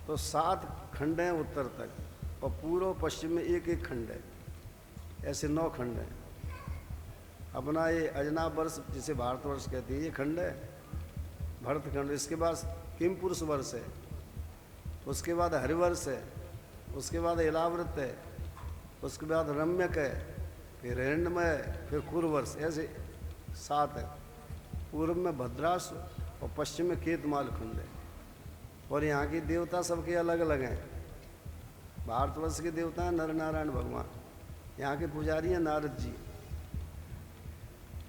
तो 7 खंड हैं उत्तर तक और पूर्व पश्चिम में एक एक खंड है, ऐसे 9 खंड हैं। अपना ये अजनाब वर्ष जिसे भारतवर्ष कहते हैं ये खंड है, भरत खंड। इसके बाद किम पुरुष वर्ष है, उसके बाद हरिवर्ष है, उसके बाद इलावृत है, उसके बाद रम्यक है, फिर हिरण्यमय है, फिर कुरवर्ष, ऐसे 7 है। पूर्व में भद्रास और पश्चिम में केतमाल खंड है। और यहाँ की देवता सबके अलग अलग हैं। भारतवर्ष के देवता हैं नर नारायण भगवान, यहाँ के पुजारी हैं नारद जी।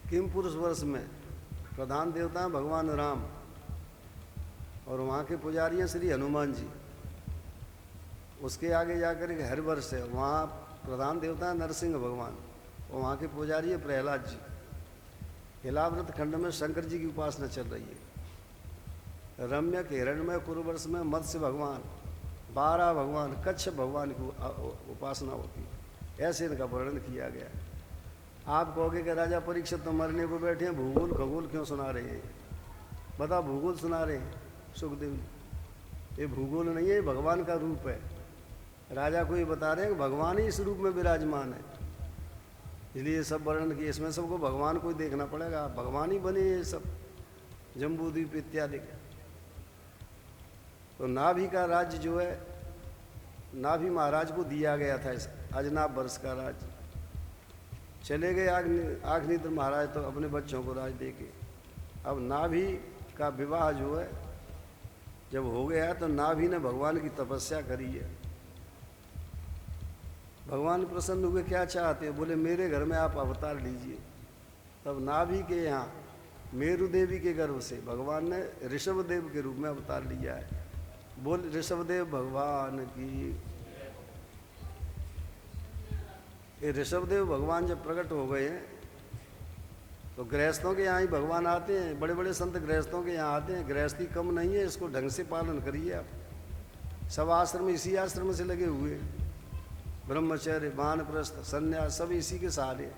किम पुरुष वर्ष में प्रधान देवता हैं भगवान राम और वहाँ के पुजारी हैं श्री हनुमान जी। उसके आगे जाकर एक हरिवर्ष है, वहाँ प्रधान देवता है नरसिंह भगवान और वहाँ के पुजारी है प्रहलाद जी। इलाव्रत खंड में शंकर जी की उपासना चल रही है। रम्यक हिरण्यमय कुरुवर्ष में मत्स्य भगवान, 12 भगवान, कच्छ भगवान की उपासना होती है। ऐसे इनका वर्णन किया गया है। आप कहोगे कि राजा परीक्षित तो मरने को बैठे हैं, भूगोल खगोल क्यों सुना रहे हैं? बता, भूगोल सुना रहे हैं सुखदेव जी। ये भूगोल नहीं है, भगवान का रूप है। राजा को ये बता रहे हैं कि भगवान ही इस रूप में विराजमान है, इसलिए सब वर्णन किए। इसमें सबको भगवान को ही देखना पड़ेगा, भगवान ही बने ये सब, जम्बूद्वीप इत्यादि। तो नाभि का राज्य जो है, नाभि महाराज को दिया गया था इस अजनाब वर्ष का राज्य। चले गए आग्नित्र महाराज तो अपने बच्चों को राज दे के। अब नाभि का विवाह जो है जब हो गया तो नाभि ने भगवान की तपस्या करी है। भगवान प्रसन्न हुए, क्या चाहते हैं? बोले मेरे घर में आप अवतार लीजिए। तब नाभि के यहाँ मेरु देवी के गर्भ से भगवान ने ऋषभ देव के रूप में अवतार लिया है। बोल ऋषभ देव भगवान की। ये ऋषभ देव भगवान जब प्रकट हो गए हैं तो गृहस्थों के यहाँ ही भगवान आते हैं। बड़े बड़े संत गृहस्थों के यहाँ आते हैं। गृहस्थी कम नहीं है, इसको ढंग से पालन करिए आप। सब आश्रम इसी आश्रम से लगे हुए, ब्रह्मचर्य, वानप्रस्थ, संन्यास सब इसी के सहारे।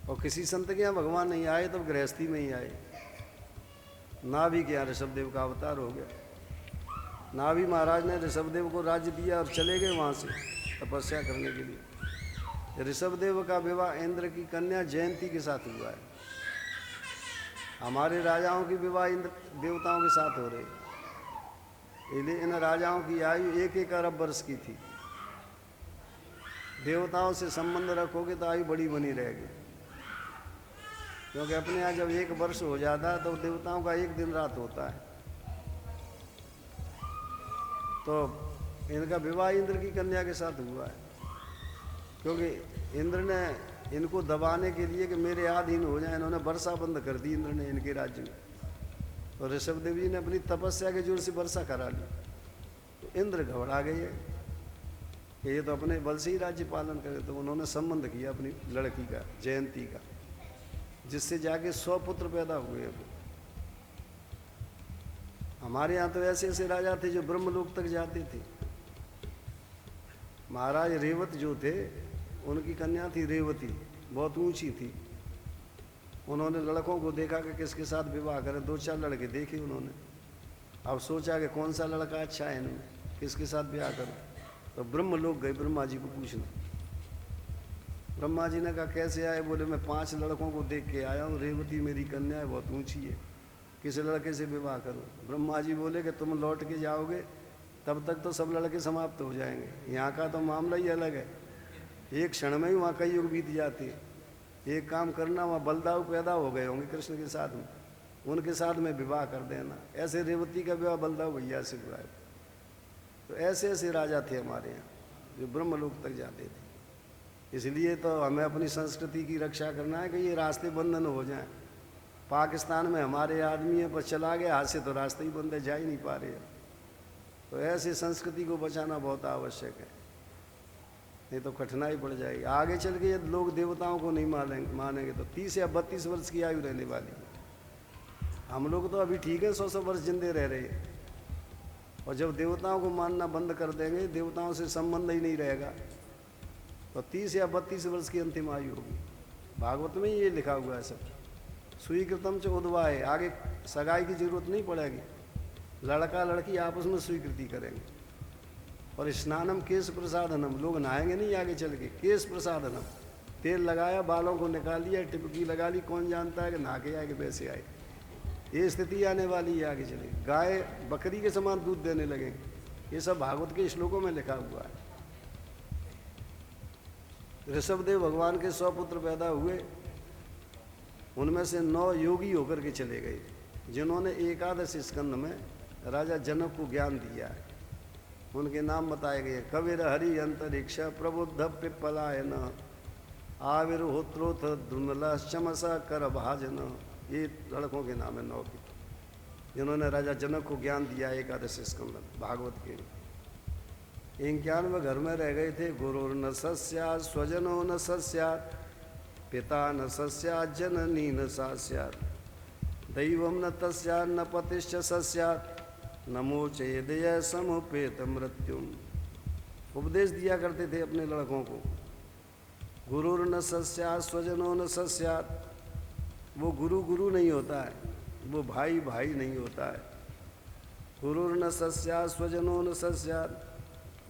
और किसी संत के यहाँ भगवान नहीं आए तब गृहस्थी में ही आए। नाभि के यहाँ ऋषभ देव का अवतार हो गया। नाभि महाराज ने ऋषभ देव को राज्य दिया और चले गए वहाँ से तपस्या करने के लिए। ऋषभ देव का विवाह इंद्र की कन्या जयंती के साथ हुआ है। हमारे राजाओं की विवाह इंद्र देवताओं के साथ हो रही, इसलिए इन राजाओं की आयु 1-1 अरब वर्ष की थी। देवताओं से संबंध रखोगे तो आयु बड़ी बनी रहेगी, क्योंकि अपने यहाँ जब 1 वर्ष हो जाता है तो देवताओं का 1 दिन रात होता है। तो इनका विवाह इंद्र की कन्या के साथ हुआ है, क्योंकि इंद्र ने इनको दबाने के लिए कि मेरे अधीन हो जाए, इन्होंने वर्षा बंद कर दी इंद्र ने इनके राज्य में। तो ऋषभ देव जी ने अपनी तपस्या के जोर से वर्षा करा ली। तो इंद्र घबरा गए कि ये तो अपने बल से ही राज्य पालन करे। तो उन्होंने संबंध किया अपनी लड़की का, जयंती का, जिससे जाके 100 पुत्र पैदा हुए। हमारे यहाँ तो ऐसे ऐसे राजा थे जो ब्रह्मलोक तक जाते थे। महाराज रेवत जो थे, उनकी कन्या थी रेवती, बहुत ऊंची थी। उन्होंने लड़कों को देखा कि किसके साथ विवाह करें। 2-4 लड़के देखे उन्होंने। अब सोचा कि कौन सा लड़का अच्छा है इनमें, किसके साथ ब्याह करूं। तो ब्रह्मलोक गए ब्रह्मा जी को पूछना। ब्रह्मा जी ने कहा कैसे आए? बोले मैं 5 लड़कों को देख के आया हूँ, रेवती मेरी कन्या है, बहुत ऊंची है, किस लड़के से विवाह करूं? ब्रह्मा जी बोले कि तुम लौट के जाओगे तब तक तो सब लड़के समाप्त हो जाएंगे। यहाँ का तो मामला ही अलग है, एक क्षण में ही वहाँ कई युग बीत जाते हैं। एक काम करना, वहाँ बलदाऊ पैदा हो गए होंगे कृष्ण के साथ में, उनके साथ में विवाह कर देना। ऐसे रेवती का विवाह बलदाऊ भैया से हुआ है। तो ऐसे ऐसे राजा थे हमारे यहाँ जो ब्रह्मलोक तक जाते थे। इसलिए तो हमें अपनी संस्कृति की रक्षा करना है कि ये रास्ते बंद न हो जाएं। पाकिस्तान में हमारे आदमी है, पर चला गया हाथ से तो रास्ते ही बंद है, जा ही नहीं पा रहे हैं। तो ऐसी संस्कृति को बचाना बहुत आवश्यक है, नहीं तो कठिनाई पड़ जाएगी। आगे चल के यदि लोग देवताओं को नहीं मानेंगे तो 30 या 32 वर्ष की आयु रहने वाली है। हम लोग तो अभी ठीक है, 100 वर्ष जिंदे रह रहे हैं। और जब देवताओं को मानना बंद कर देंगे, देवताओं से संबंध ही नहीं रहेगा, तो 30 या 32 वर्ष की अंतिम आयु होगी। भागवत में ये लिखा हुआ है सब। स्वीकृतम च उद्वा है, आगे सगाई की जरूरत नहीं पड़ेगी, लड़का लड़की आपस में स्वीकृति करेंगे। और स्नानम केश प्रसादनम, लोग नहाएंगे नहीं आगे चल के, केश प्रसादनम, तेल लगाया, बालों को निकाल लिया, टिपकी लगा ली, कौन जानता है कि नहा के आगे वैसे आए। ये स्थिति आने वाली है आगे चले, गाय बकरी के समान दूध देने लगेंगे। ये सब भागवत के श्लोकों में लिखा हुआ है। ऋषभदेव भगवान के 100 पुत्र पैदा हुए, उनमें से 9 योगी होकर के चले गए, जिन्होंने एकादश स्कंद में राजा जनक को ज्ञान दिया है। उनके नाम बताए गए, कविर हरि अंतरिक्ष प्रबुद्ध पिप्पलायन आविर्होत्रोथ धुमला चमसा कर भाजन। ये लड़कों के नाम है 9 के, जिन्होंने राजा जनक को ज्ञान दिया एकादश स्कंद भागवत के। 91 घर में रह गए थे। गुरुर न सस्यात् स्वजनो न सस्यात् पिता न सस्यात् जननी न सस्यात् दैवम न तस्यात् न पतिश्च सस्यात् नमो चेदय समुपेत मृत्युम। उपदेश दिया करते थे अपने लड़कों को। गुरुर न सस्यात् स्वजनो न सस्यात्, वो गुरु गुरु नहीं होता है, वो भाई भाई नहीं होता है। गुरुर न सस्यात् स्वजनो न सस्यात्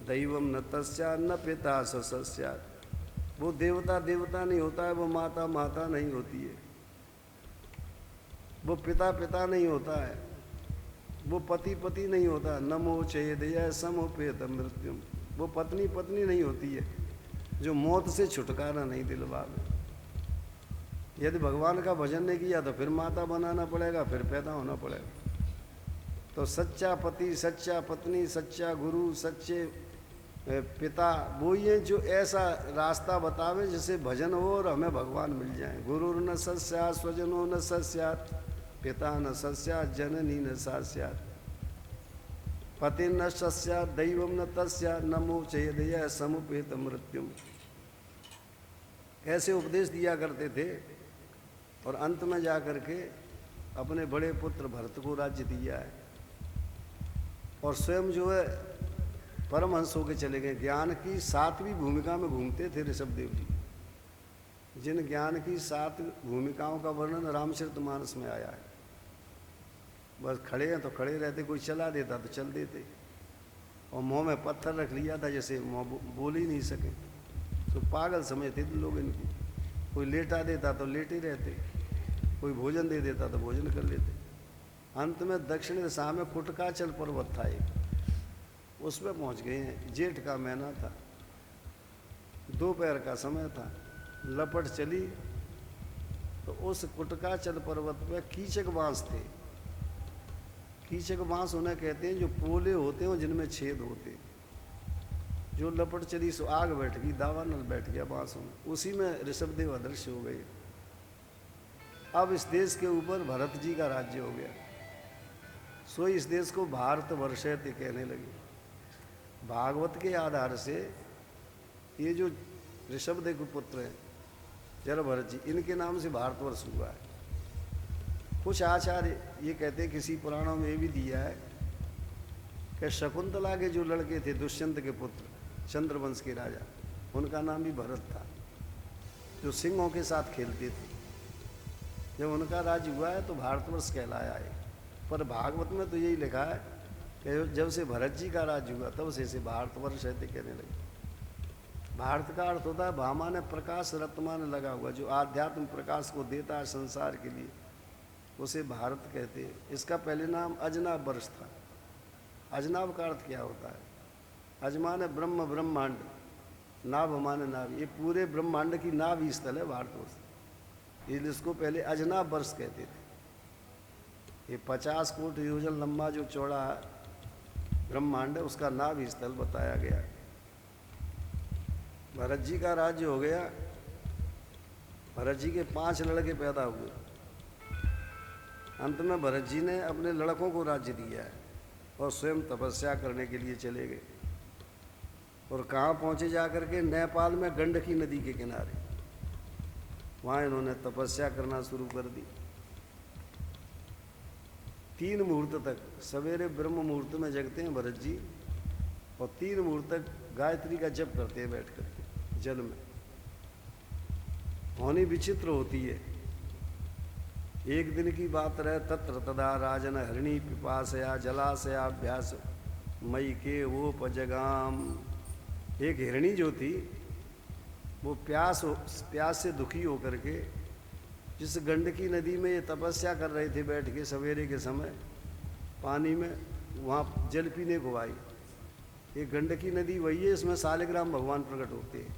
दैवम न तस्यात् न पिता स सस्यात्, वो देवता देवता नहीं होता है, वो माता माता नहीं होती है, वो पिता पिता नहीं होता है, वो पति पति नहीं होता। नमो चेदय समुपेत मृत्युम, वो पत्नी पत्नी नहीं होती है, जो मौत से छुटकारा नहीं दिलवावे। यदि भगवान का भजन नहीं किया तो फिर माता बनाना पड़ेगा, फिर पैदा होना पड़ेगा। तो सच्चा पति, सच्चा पत्नी, सच्चा गुरु, सच्चे पिता वो ही हैं जो ऐसा रास्ता बतावे जिससे भजन हो और हमें भगवान मिल जाए। गुरुर न सस्यात् स्वजनो न सस्यात् पिता न सस्यात् जननी न सस्यात् पति न सस्यात् दैवम न तस्यात् नमो चेदय समुपेत मृत्युम। ऐसे उपदेश दिया करते थे और अंत में जा कर के अपने बड़े पुत्र भरत को राज्य दिया है। और स्वयं जो है परमहंस होकर चले गए। ज्ञान की 7वीं भूमिका में घूमते थे ऋषभदेव जी। जिन ज्ञान की 7 भूमिकाओं का वर्णन रामचरितमानस में आया है। बस खड़े हैं तो खड़े रहते, कोई चला देता तो चल देते, और मुंह में पत्थर रख लिया था जैसे मुँह बोल ही नहीं सके, तो पागल समझते थे लोग इनको। कोई लेटा देता तो लेटे रहते, कोई भोजन दे देता तो भोजन कर लेते। अंत में दक्षिण दिशा में कुटकाचल पर्वत था एक, उसमें पहुंच गए हैं। जेठ का महीना था, दोपहर का समय था, लपट चली तो उस कुटकाचल पर्वत पे कीचक बांस थे। कीचक बांस उन्हें कहते हैं जो पोले होते हैं जिनमें छेद होते। जो लपट चली सो आग बैठ गई, दावानल बैठ गया बांसों में, उसी में ऋषभदेव अदृश्य हो गए। अब इस देश के ऊपर भरत जी का राज्य हो गया। सो इस देश को भारत वर्षयति कहने लगे। भागवत के आधार से ये जो ऋषभदेव के पुत्र हैं जरा भरत जी, इनके नाम से भारतवर्ष हुआ है। कुछ आचार्य ये कहते हैं, किसी पुराणों में ये भी दिया है कि शकुंतला के जो लड़के थे दुष्यंत के पुत्र, चंद्रवंश के राजा, उनका नाम भी भरत था, जो सिंहों के साथ खेलते थे। जब उनका राज्य हुआ है तो भारतवर्ष कहलाया है। पर भागवत में तो यही लिखा है कि जब से भरत जी का राज्य हुआ तब से भारतवर्ष ऐसे कहने लगे। भारत का अर्थ होता है भामा ने प्रकाश रत्मा ने लगा हुआ, जो आध्यात्म प्रकाश को देता है संसार के लिए, उसे भारत कहते हैं। इसका पहले नाम अजनाब वर्ष था। अजनाब का अर्थ क्या होता है? अजमा ने ब्रह्म ब्रह्मांड, नाभ माने नाभ, ये पूरे ब्रह्मांड की नाभ स्थल है भारतवर्ष। इसको पहले अजनाब वर्ष कहते थे। ये 50 कोटि योजन लंबा जो चौड़ा ब्रह्मांड है उसका नाभ स्थल बताया गया है। भरत जी का राज्य हो गया। भरत जी के 5 लड़के पैदा हुए। अंत में भरत जी ने अपने लड़कों को राज्य दिया है और स्वयं तपस्या करने के लिए चले गए। और कहाँ पहुँचे जाकर के? नेपाल में गंडकी नदी के किनारे, वहाँ इन्होंने तपस्या करना शुरू कर दी। 3 मुहूर्त तक, सवेरे ब्रह्म मुहूर्त में जगते हैं भरत जी और 3 मुहूर्त तक गायत्री का जप करते हैं बैठ कर जल में। होनी विचित्र होती है। एक दिन की बात रहे, तत्र तदा राजन हरिणी पिपासया जलाशयाभ्यास मई के वो पजगाम। एक हिरणी जो थी वो प्यास से दुखी होकर के जिस गंडकी नदी में ये तपस्या कर रहे थे बैठ के सवेरे के समय पानी में, वहाँ जल पीने को आई। ये गंडकी नदी वही है, इसमें सालिग्राम भगवान प्रकट होते हैं।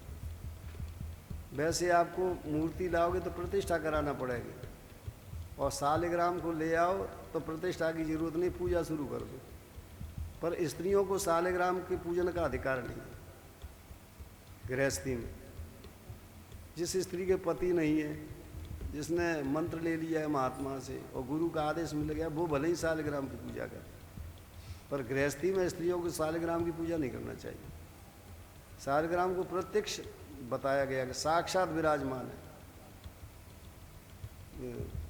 वैसे आपको मूर्ति लाओगे तो प्रतिष्ठा कराना पड़ेगी, और सालिग्राम को ले आओ तो प्रतिष्ठा की जरूरत नहीं, पूजा शुरू कर दो। पर स्त्रियों को सालिग्राम के पूजन का अधिकार नहीं है गृहस्थी में। जिस स्त्री के पति नहीं है, जिसने मंत्र ले लिया है महात्मा से और गुरु का आदेश मिल गया, वो भले ही सालिग्राम की पूजा करे, पर गृहस्थी में स्त्रियों को सालिग्राम की पूजा नहीं करना चाहिए। सालिग्राम को प्रत्यक्ष बताया गया कि साक्षात विराजमान है।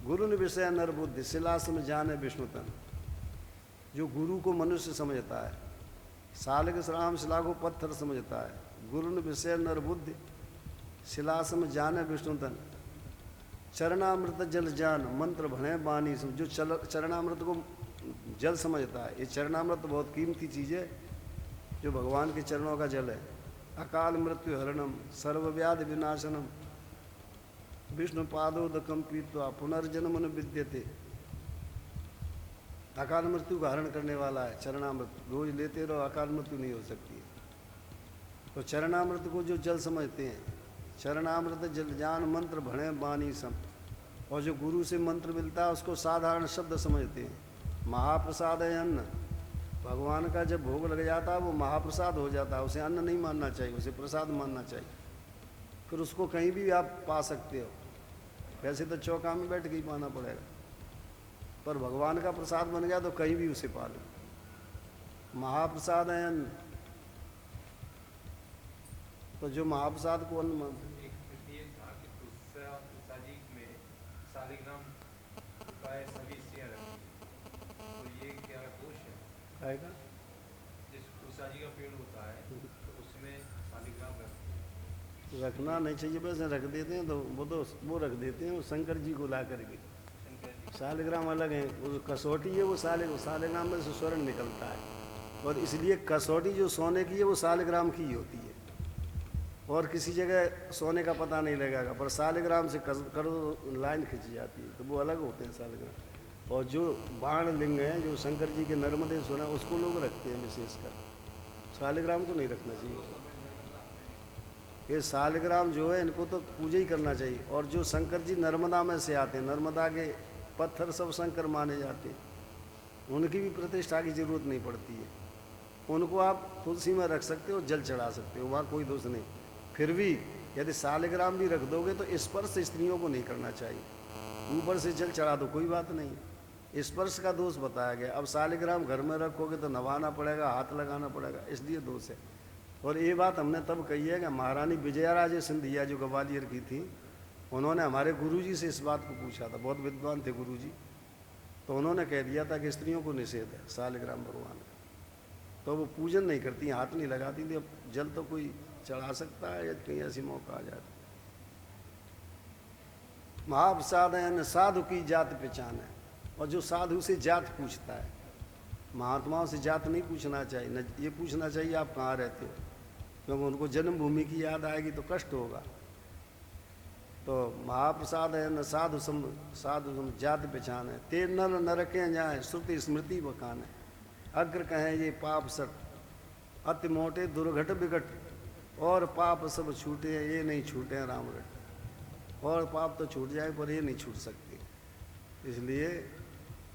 गुरु ने विषय नर बुद्धि शिलासम जाने विष्णुतन। जो गुरु को मनुष्य समझता है, सालिग्राम शिला को पत्थर समझता है। गुरु ने विषय नर बुद्धि शिलासम जाने विष्णुतन। चरणामृत जल जान मंत्र भणे बानी। जो चरणामृत को जल समझता है, ये चरणामृत बहुत कीमती चीज़ है जो भगवान के चरणों का जल है। अकाल मृत्यु हरणम सर्वव्याधि विनाशनम विष्णु पादोदकम पीत्वा पुनर्जन्म न विद्यते। अकाल मृत्यु का हरण करने वाला है चरणामृत। रोज लेते रहो, अकाल मृत्यु नहीं हो सकती। तो चरणामृत को जो जल समझते हैं, चरणामृत जल जान मंत्र भणे बानी सम। और जो गुरु से मंत्र मिलता है उसको साधारण शब्द समझते हैं। महाप्रसाद है अन्न। भगवान का जब भोग लग जाता है वो महाप्रसाद हो जाता है, उसे अन्न नहीं मानना चाहिए, उसे प्रसाद मानना चाहिए। फिर उसको कहीं भी आप पा सकते हो। वैसे तो चौका में बैठ के ही पाना पड़ेगा, पर भगवान का प्रसाद बन गया तो कहीं भी उसे पा लो। महाप्रसाद है अन्न। तो जो महाप्रसाद को अन्न मानते आएगा। जिस तुलसा जी का पेड़ होता है तो उसमें सालिग्राम रखना नहीं चाहिए, वैसे रख देते हैं तो वो रख देते हैं वो शंकर जी को ला करके। सालिग्राम अलग है, वो कसौटी है, वो सालिग्राम में से स्वर्ण निकलता है। और इसलिए कसौटी जो सोने की है वो सालिग्राम की ही होती है, और किसी जगह सोने का पता नहीं लगेगा। पर सालिग्राम से करो लाइन खिंच जाती है, तो वो अलग होते हैं सालिग्राम। और जो बाण लिंग है जो शंकर जी के नर्मदे सोना, उसको लोग रखते हैं विशेषकर। सालिग्राम को नहीं रखना चाहिए। ये सालिग्राम जो है इनको तो पूजा ही करना चाहिए। और जो शंकर जी नर्मदा में से आते हैं, नर्मदा के पत्थर सब शंकर माने जाते हैं, उनकी भी प्रतिष्ठा की जरूरत नहीं पड़ती है। उनको आप तुलसी में रख सकते हो, जल चढ़ा सकते हो, वहाँ कोई दोष नहीं। फिर भी यदि सालिग्राम भी रख दोगे तो स्पर्श स्त्रियों को नहीं करना चाहिए। ऊपर से जल चढ़ा दो कोई बात नहीं, स्पर्श का दोष बताया गया। अब सालिग्राम घर में रखोगे तो नवाना पड़ेगा, हाथ लगाना पड़ेगा, इसलिए दोष है। और ये बात हमने तब कही है कि महारानी विजयाराजे सिंधिया जो ग्वालियर की थी, उन्होंने हमारे गुरुजी से इस बात को पूछा था। बहुत विद्वान थे गुरुजी, तो उन्होंने कह दिया था कि स्त्रियों को निषेध है सालिग्राम भगवान का। तो वो पूजन नहीं करती, हाथ नहीं लगाती थी। अब जल तो कोई चढ़ा सकता है या कहीं ऐसी मौका आ जाता। महाप्रसाद है साधु की जात पहचान है। और जो साधु से जात पूछता है, महात्माओं से जात नहीं पूछना चाहिए, न ये पूछना चाहिए आप कहाँ रहते हो, क्योंकि उनको जन्मभूमि की याद आएगी तो कष्ट होगा। तो महाप्रसाद है न साधु सम जात पहचान है। ते नर नरके जाए श्रुति स्मृति बखान है। अग्र कहें ये पाप सट अति मोटे दुर्घट बिघट, और पाप सब छूटे ये नहीं छूटे राम रट। और पाप तो छूट जाए पर ये नहीं छूट सकते। इसलिए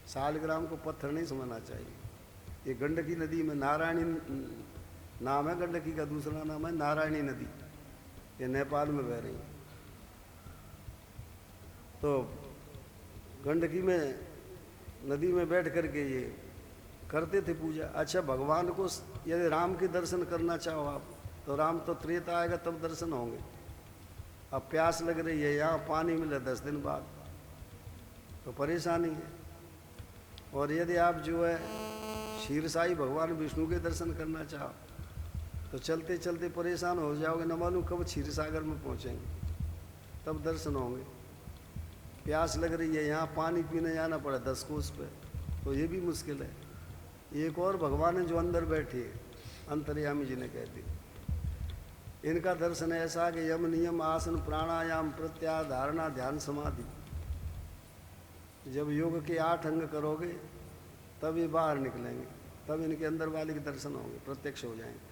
सालिग्राम को पत्थर नहीं समझना चाहिए। ये गंडकी नदी में नारायणी नाम है, गंडकी का दूसरा नाम है नारायणी नदी, ये नेपाल में बह रही है। तो गंडकी में नदी में बैठ करके ये करते थे पूजा। अच्छा, भगवान को यदि राम के दर्शन करना चाहो आप, तो राम तो त्रेता आएगा तब दर्शन होंगे। अब प्यास लग रही है, यहाँ पानी मिले 10 दिन बाद, तो परेशानी है। और यदि आप जो है क्षीरसाई भगवान विष्णु के दर्शन करना चाहो तो चलते चलते परेशान हो जाओगे, न मालूम कब क्षीर सागर में पहुँचेंगे, तब दर्शन होंगे। प्यास लग रही है, यहाँ पानी पीने जाना पड़ा 10 कोस पे, तो ये भी मुश्किल है। एक और भगवान है जो अंदर बैठे, अंतर्यामी जी ने कहते। इनका दर्शन ऐसा कि यम नियम आसन प्राणायाम प्रत्याहार धारणा ध्यान समाधि, जब योग के 8 अंग करोगे तब ये बाहर निकलेंगे, तब इनके अंदर वाले के दर्शन होंगे, प्रत्यक्ष हो जाएंगे।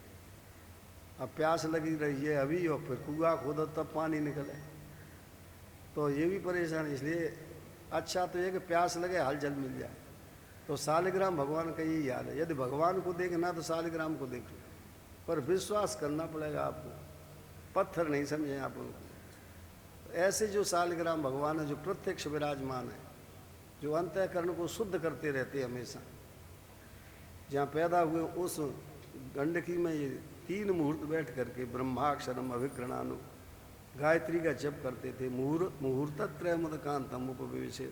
अब प्यास लगी रही है अभी और फिर कुआं खोदो तब पानी निकले, तो ये भी परेशान है। इसलिए अच्छा तो ये कि प्यास लगे हाल जल मिल जाए। तो सालिग्राम भगवान का यही हाल है। यदि भगवान को देखना तो सालिग्राम को देखो, पर विश्वास करना पड़ेगा आपको, पत्थर नहीं समझे आप उनको। ऐसे जो सालिग्राम भगवान है जो प्रत्यक्ष विराजमान है, जो अंतःकरण को शुद्ध करते रहते हमेशा, जहाँ पैदा हुए उस गंडकी में ये 3 मुहूर्त बैठ करके ब्रह्माक्षरम अभिक्रणानु गायत्री का जप करते थे। मुहूर्त त्रय मुदकांतम उपविशे।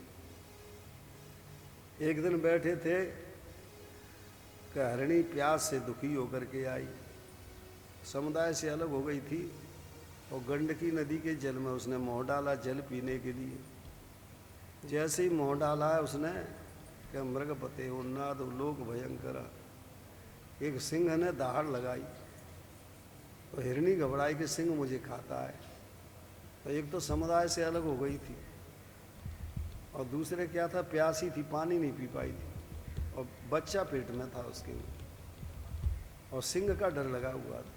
एक दिन बैठे थे कि हरिणी प्यास से दुखी होकर के आई, समुदाय से अलग हो गई थी, और गंडकी नदी के जल में उसने मुँह डाला जल पीने के लिए। जैसे ही मुँह डाला है उसने कि मृगपते उन्नाद लोक भयंकर, एक सिंह ने दहाड़ लगाई, तो हिरणी घबराई कि सिंह मुझे खाता है। तो एक तो समुदाय से अलग हो गई थी, और दूसरे क्या था, प्यासी थी, पानी नहीं पी पाई थी, और बच्चा पेट में था उसके में, और सिंह का डर लगा हुआ था।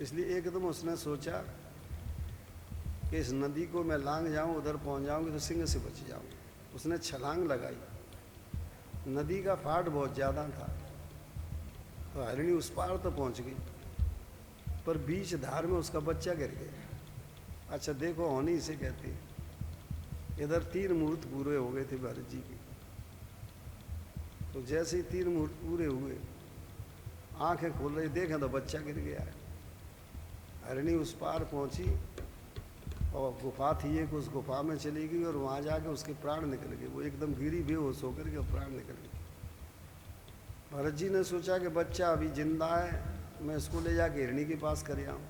इसलिए एकदम उसने सोचा कि इस नदी को मैं लांग जाऊं, उधर पहुंच जाऊंगी तो सिंह से बच जाऊं। उसने छलांग लगाई, नदी का फाट बहुत ज़्यादा था, तो हरिणी उस पार तो पहुंच गई, पर बीच धार में उसका बच्चा गिर गया। अच्छा देखो, होनी इसे कहते हैं। इधर 3 मुहूर्त पूरे हो गए थे भरत जी के, तो जैसे ही 3 मुहूर्त पूरे हुए, आंखें खोल रही, देखें तो बच्चा गिर गया है। हरिणी उस पार पहुंची, और गुफा थी एक, उस गुफा में चली गई, और वहाँ जाके उसके प्राण निकल गए। वो एकदम गिरी बेहोश होकर के प्राण निकल गए। भरत जी ने सोचा कि बच्चा अभी जिंदा है, मैं इसको ले जाके हिरणी के पास कर आऊँ।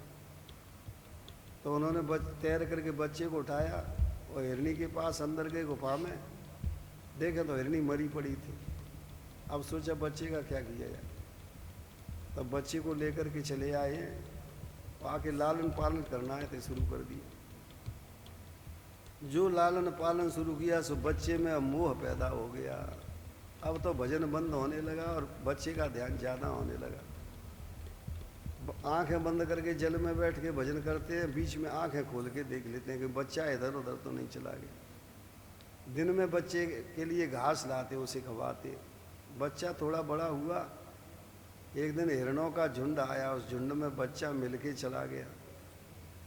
तो उन्होंने तैर करके बच्चे को उठाया और हिरणी के पास अंदर गए गुफा में, देखे तो हिरणी मरी पड़ी थी। अब सोचा बच्चे का क्या किया जाए, तब बच्चे को लेकर के चले आए हैं, आके लालन पालन करना है तो शुरू कर दिया। जो लालन पालन शुरू किया सो बच्चे में अब मोह पैदा हो गया। अब तो भजन बंद होने लगा और बच्चे का ध्यान ज़्यादा होने लगा। आंखें बंद करके जल में बैठ के भजन करते हैं, बीच में आंखें खोल के देख लेते हैं कि बच्चा इधर उधर तो नहीं चला गया। दिन में बच्चे के लिए घास लाते, उसे खवाते। बच्चा थोड़ा बड़ा हुआ, एक दिन हिरणों का झुंड आया, उस झुंड में बच्चा मिलके चला गया।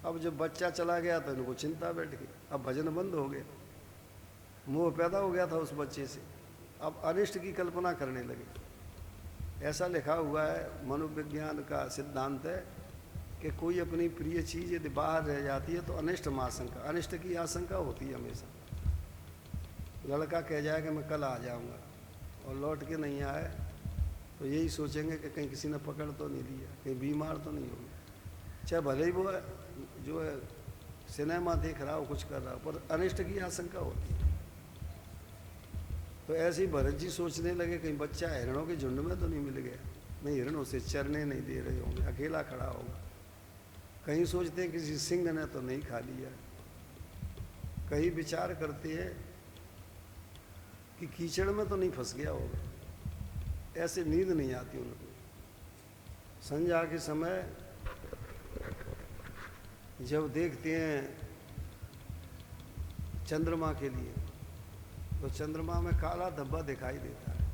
अब जब बच्चा चला गया तो इनको चिंता बैठ गई, अब भजन बंद हो गया, मोह पैदा हो गया था उस बच्चे से। अब अनिष्ट की कल्पना करने लगे। ऐसा लिखा हुआ है, मनोविज्ञान का सिद्धांत है कि कोई अपनी प्रिय चीज़ यदि बाहर रह जाती है तो अनिष्ट में आशंका, अनिष्ट की आशंका होती है हमेशा। लड़का कह जाए कि मैं कल आ जाऊंगा और लौट के नहीं आए तो यही सोचेंगे कि कहीं किसी ने पकड़ तो नहीं लिया, कहीं बीमार तो नहीं हो गया। चाहे भले ही वो जो है सिनेमा देख रहा हो, कुछ कर रहा हो, पर अनिष्ट की आशंका होती है। तो ऐसे ही भरत जी सोचने लगे कहीं बच्चा हिरणों के झुंड में तो नहीं मिल गया, नहीं हिरण उसे चरने नहीं दे रहे होंगे, अकेला खड़ा होगा। कहीं सोचते हैं किसी सिंह ने तो नहीं खा लिया, कहीं विचार करते हैं कि कीचड़ में तो नहीं फंस गया होगा। ऐसे नींद नहीं आती उनको। संध्या के समय जब देखते हैं चंद्रमा के लिए तो चंद्रमा में काला धब्बा दिखाई देता है।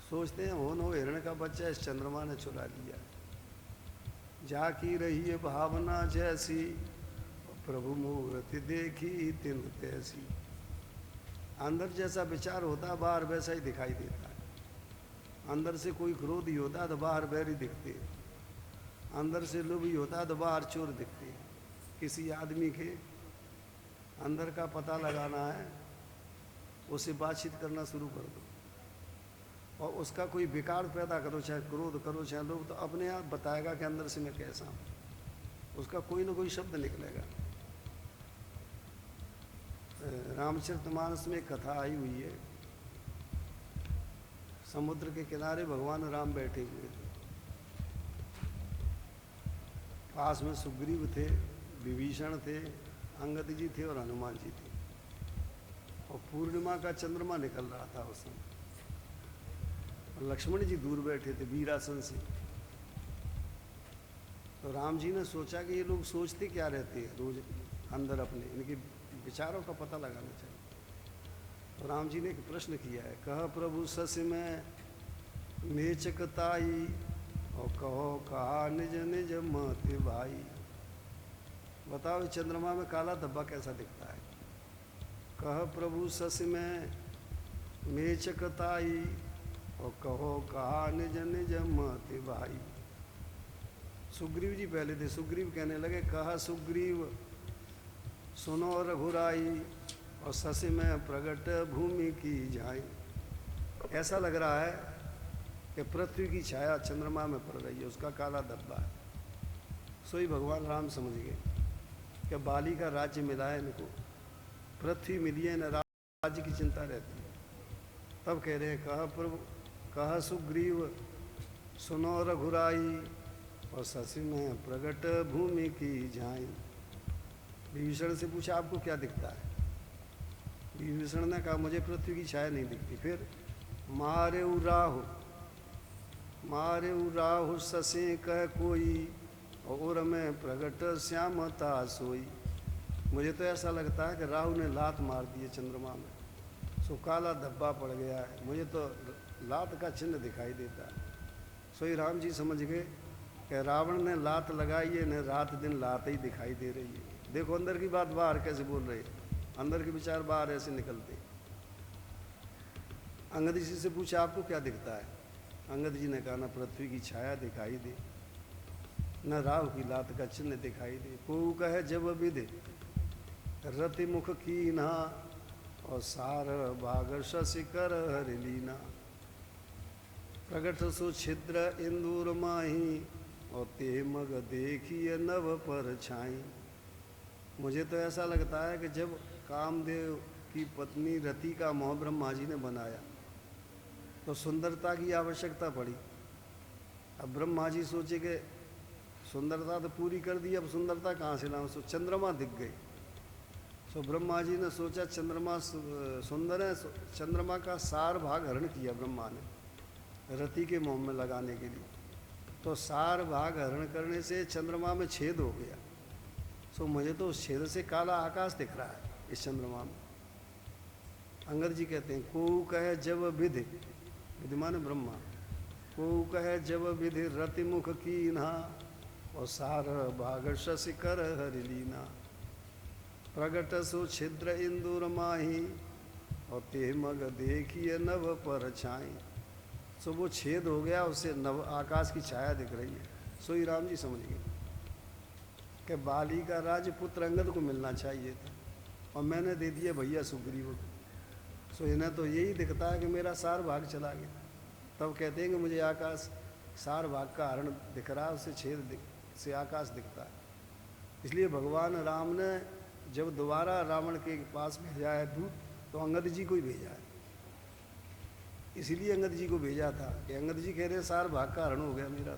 सोचते हैं हो नो हिरण का बच्चा इस चंद्रमा ने चुरा लिया। जाकी रही है भावना जैसी, प्रभु मूर्ति देखी तिन तैसी। अंदर जैसा विचार होता है बाहर वैसा ही दिखाई देता है। अंदर से कोई क्रोध ही होता है तो बाहर बैरी दिखते हैं, अंदर से लोभ ही होता है तो बाहर चोर दिखते हैं। किसी आदमी के अंदर का पता लगाना है, उससे बातचीत करना शुरू कर दो और उसका कोई विकार पैदा करो, चाहे क्रोध करो चाहे लोभ, तो अपने आप बताएगा कि अंदर से मैं कैसा हूँ। उसका कोई ना कोई शब्द निकलेगा। रामचरितमानस में कथा आई हुई है, समुद्र के किनारे भगवान राम बैठे हुए थे। पास में सुग्रीव थे, विभीषण थे, अंगद जी थे और हनुमान जी थे। और पूर्णिमा का चंद्रमा निकल रहा था उस समय। और लक्ष्मण जी दूर बैठे थे वीरासन से। तो राम जी ने सोचा कि ये लोग सोचते क्या रहते हैं रोज अंदर अपने, इनके विचारों का पता लगाना चाहिए। तो राम जी ने एक प्रश्न किया है, कह प्रभु सस में नेचकताई और कहो कहा निज निज मत भाई। बताओ चंद्रमा में काला धब्बा कैसा दिखता है। कह प्रभु सस में नेचकताई और कहो कहा निज निज मत भाई। सुग्रीव जी पहले थे। सुग्रीव कहने लगे, कहा सुग्रीव सुनो रघुराई और सस में प्रगट भूमि की जाए। ऐसा लग रहा है कि पृथ्वी की छाया चंद्रमा में पड़ रही है, उसका काला धब्बा है। सोई भगवान राम समझ गए कि बाली का राज्य मिला है इनको, पृथ्वी मिली है, न राज्य की चिंता रहती है। तब कह रहे हैं, कहा प्रभु कहा सुग्रीव सुनो रघुराई और शशि में प्रगट भूमि की झाई। विभीषण से पूछा आपको क्या दिखता है। विभीषण ने कहा मुझे पृथ्वी की छाया नहीं दिखती। फिर मारे राहु शशि कह कोई और मैं प्रगट श्यामता सोई। मुझे तो ऐसा लगता है कि राहु ने लात मार दी है चंद्रमा में, सो काला धब्बा पड़ गया है। मुझे तो लात का चिन्ह दिखाई देता है। सोई राम जी समझ गए कि रावण ने लात लगाई है, न रात दिन लात ही दिखाई दे रही है। देखो अंदर की बात बाहर कैसे बोल रहे हैं, अंदर के विचार बाहर ऐसे निकलते। अंगद जी से पूछा आपको क्या दिखता है। अंगद जी ने कहा न पृथ्वी की छाया दिखाई दे, न राहु की लात का चिन्ह दिखाई दे। को कहे जब विधि रति मुख की ना और सार भाग शशि कर हरिलीना। प्रगट सो छिद्र इंदूर माही और ते मग देखिए नव पर छाई। मुझे तो ऐसा लगता है कि जब कामदेव की पत्नी रति का मोह ब्रह्मा जी ने बनाया तो सुंदरता की आवश्यकता पड़ी। अब ब्रह्मा जी सोचे कि सुंदरता तो पूरी कर दी, अब सुंदरता कहाँ से लाऊं। सो चंद्रमा दिख गई। सो ब्रह्मा जी ने सोचा चंद्रमा सुंदर है, चंद्रमा का सार भाग हरण किया ब्रह्मा ने रति के मोह में लगाने के लिए। तो सार भाग हरण करने से चंद्रमा में छेद हो गया। सो मुझे तो उस छेद से काला आकाश दिख रहा है इस चंद्रमा में। अंगद जी कहते हैं, को कहे जब विधि, विद्यमान ब्रह्मा, को कहे जब विधि रति मुख की ना और सार भाग शशि कर हरिलीना। प्रगट सो छिद्र इंदुर माही और ते मग देखिए नभ पर छाई। सो वो छेद हो गया, उससे नव आकाश की छाया दिख रही है। सोई राम जी समझ गए कि बाली का राज्य पुत्र अंगद को मिलना चाहिए था और मैंने दे दिया भैया सुग्रीव को। सो इन्हें तो यही दिखता है कि मेरा सार भाग चला गया। तब कहते हैं कि मुझे आकाश सार भाग का हरण दिख रहा है, उससे छेद से आकाश दिखता है। इसलिए भगवान राम ने जब दोबारा रावण के पास भेजा है दूत, तो अंगद जी को ही भेजा है। इसीलिए अंगद जी को भेजा था कि अंगद जी कह रहे सार भाग का हरण हो गया मेरा,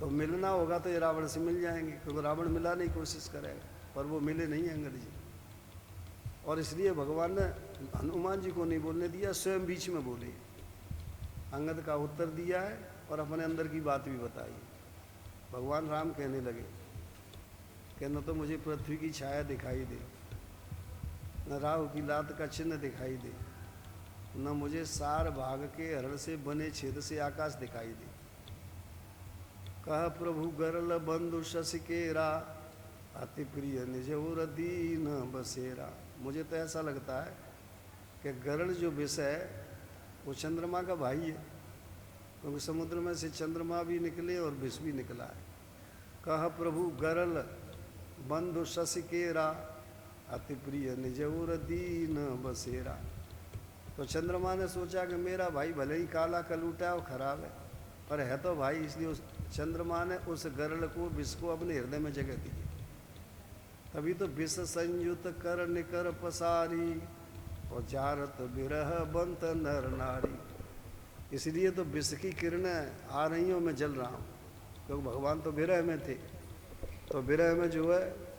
तो मिलना होगा तो ये रावण से मिल जाएंगे, क्योंकि रावण मिलाने की कोशिश करेगा, पर वो मिले नहीं अंगद जी। और इसलिए भगवान ने हनुमान जी को नहीं बोलने दिया, स्वयं बीच में बोले, अंगद का उत्तर दिया है और अपने अंदर की बात भी बताई। भगवान राम कहने लगे कि न तो मुझे पृथ्वी की छाया दिखाई दे, न राहु की लात का चिन्ह दिखाई दे, न मुझे सार भाग के हरण से बने छेद से आकाश दिखाई दे। कह प्रभु गरल बंधु शशि केरा अति प्रिय निज उर दीन बसेरा। मुझे तो ऐसा लगता है कि गरल जो विष है वो चंद्रमा का भाई है, क्योंकि समुद्र में से चंद्रमा भी निकले और विष भी निकला है। कह प्रभु गरल बंधु शशि केरा अति प्रिय निज उर दीन बसेरा। तो चंद्रमा ने सोचा कि मेरा भाई भले ही काला कलूटा है और खराब है, पर है तो भाई, इसलिए उस चंद्रमा ने उस गरल को विष को अपने हृदय में जगह दी। तभी तो विष संयुत कर निकर पसारी और जारत बिरह बंत नर नारी। इसलिए तो विष की किरणें आ रही हूँ, मैं जल रहा हूँ, क्योंकि भगवान तो विरह में थे। तो विरह में जो है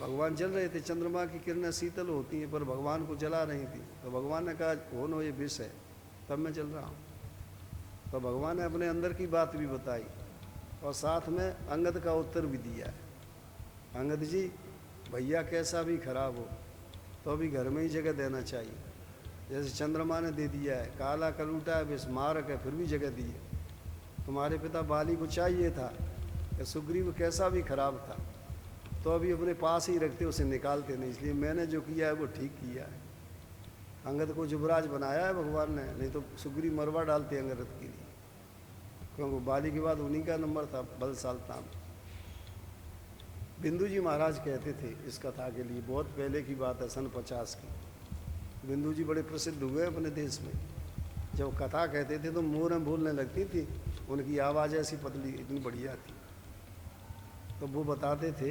भगवान जल रहे थे। चंद्रमा की किरणें शीतल होती हैं पर भगवान को जला रही थी। तो भगवान ने कहा हो नो ये विष है, तब मैं जल रहा हूँ। तो भगवान ने अपने अंदर की बात भी बताई और साथ में अंगद का उत्तर भी दिया है। अंगद जी, भैया कैसा भी खराब हो तो भी घर में ही जगह देना चाहिए। जैसे चंद्रमा ने दे दिया है, काला कलूटा है, विष मारक है, फिर भी जगह दी है। तुम्हारे पिता बाली को चाहिए था कि सुग्रीव कैसा भी खराब था तो अभी अपने पास ही रखते, उसे निकालते नहीं। इसलिए मैंने जो किया है वो ठीक किया है। अंगद को युवराज बनाया है भगवान ने, नहीं तो सुग्रीव मरवा डालते अंगद के लिए, क्योंकि बाली के बाद उन्हीं का नंबर था बलशालता में। बिंदु जी महाराज कहते थे इस कथा के लिए, बहुत पहले की बात है, सन 50 की। बिंदु जी बड़े प्रसिद्ध हुए अपने देश में। जब कथा कहते थे तो मोरें बोलने लगती थी, उनकी आवाज़ ऐसी पतली इतनी बढ़िया थी। तो वो बताते थे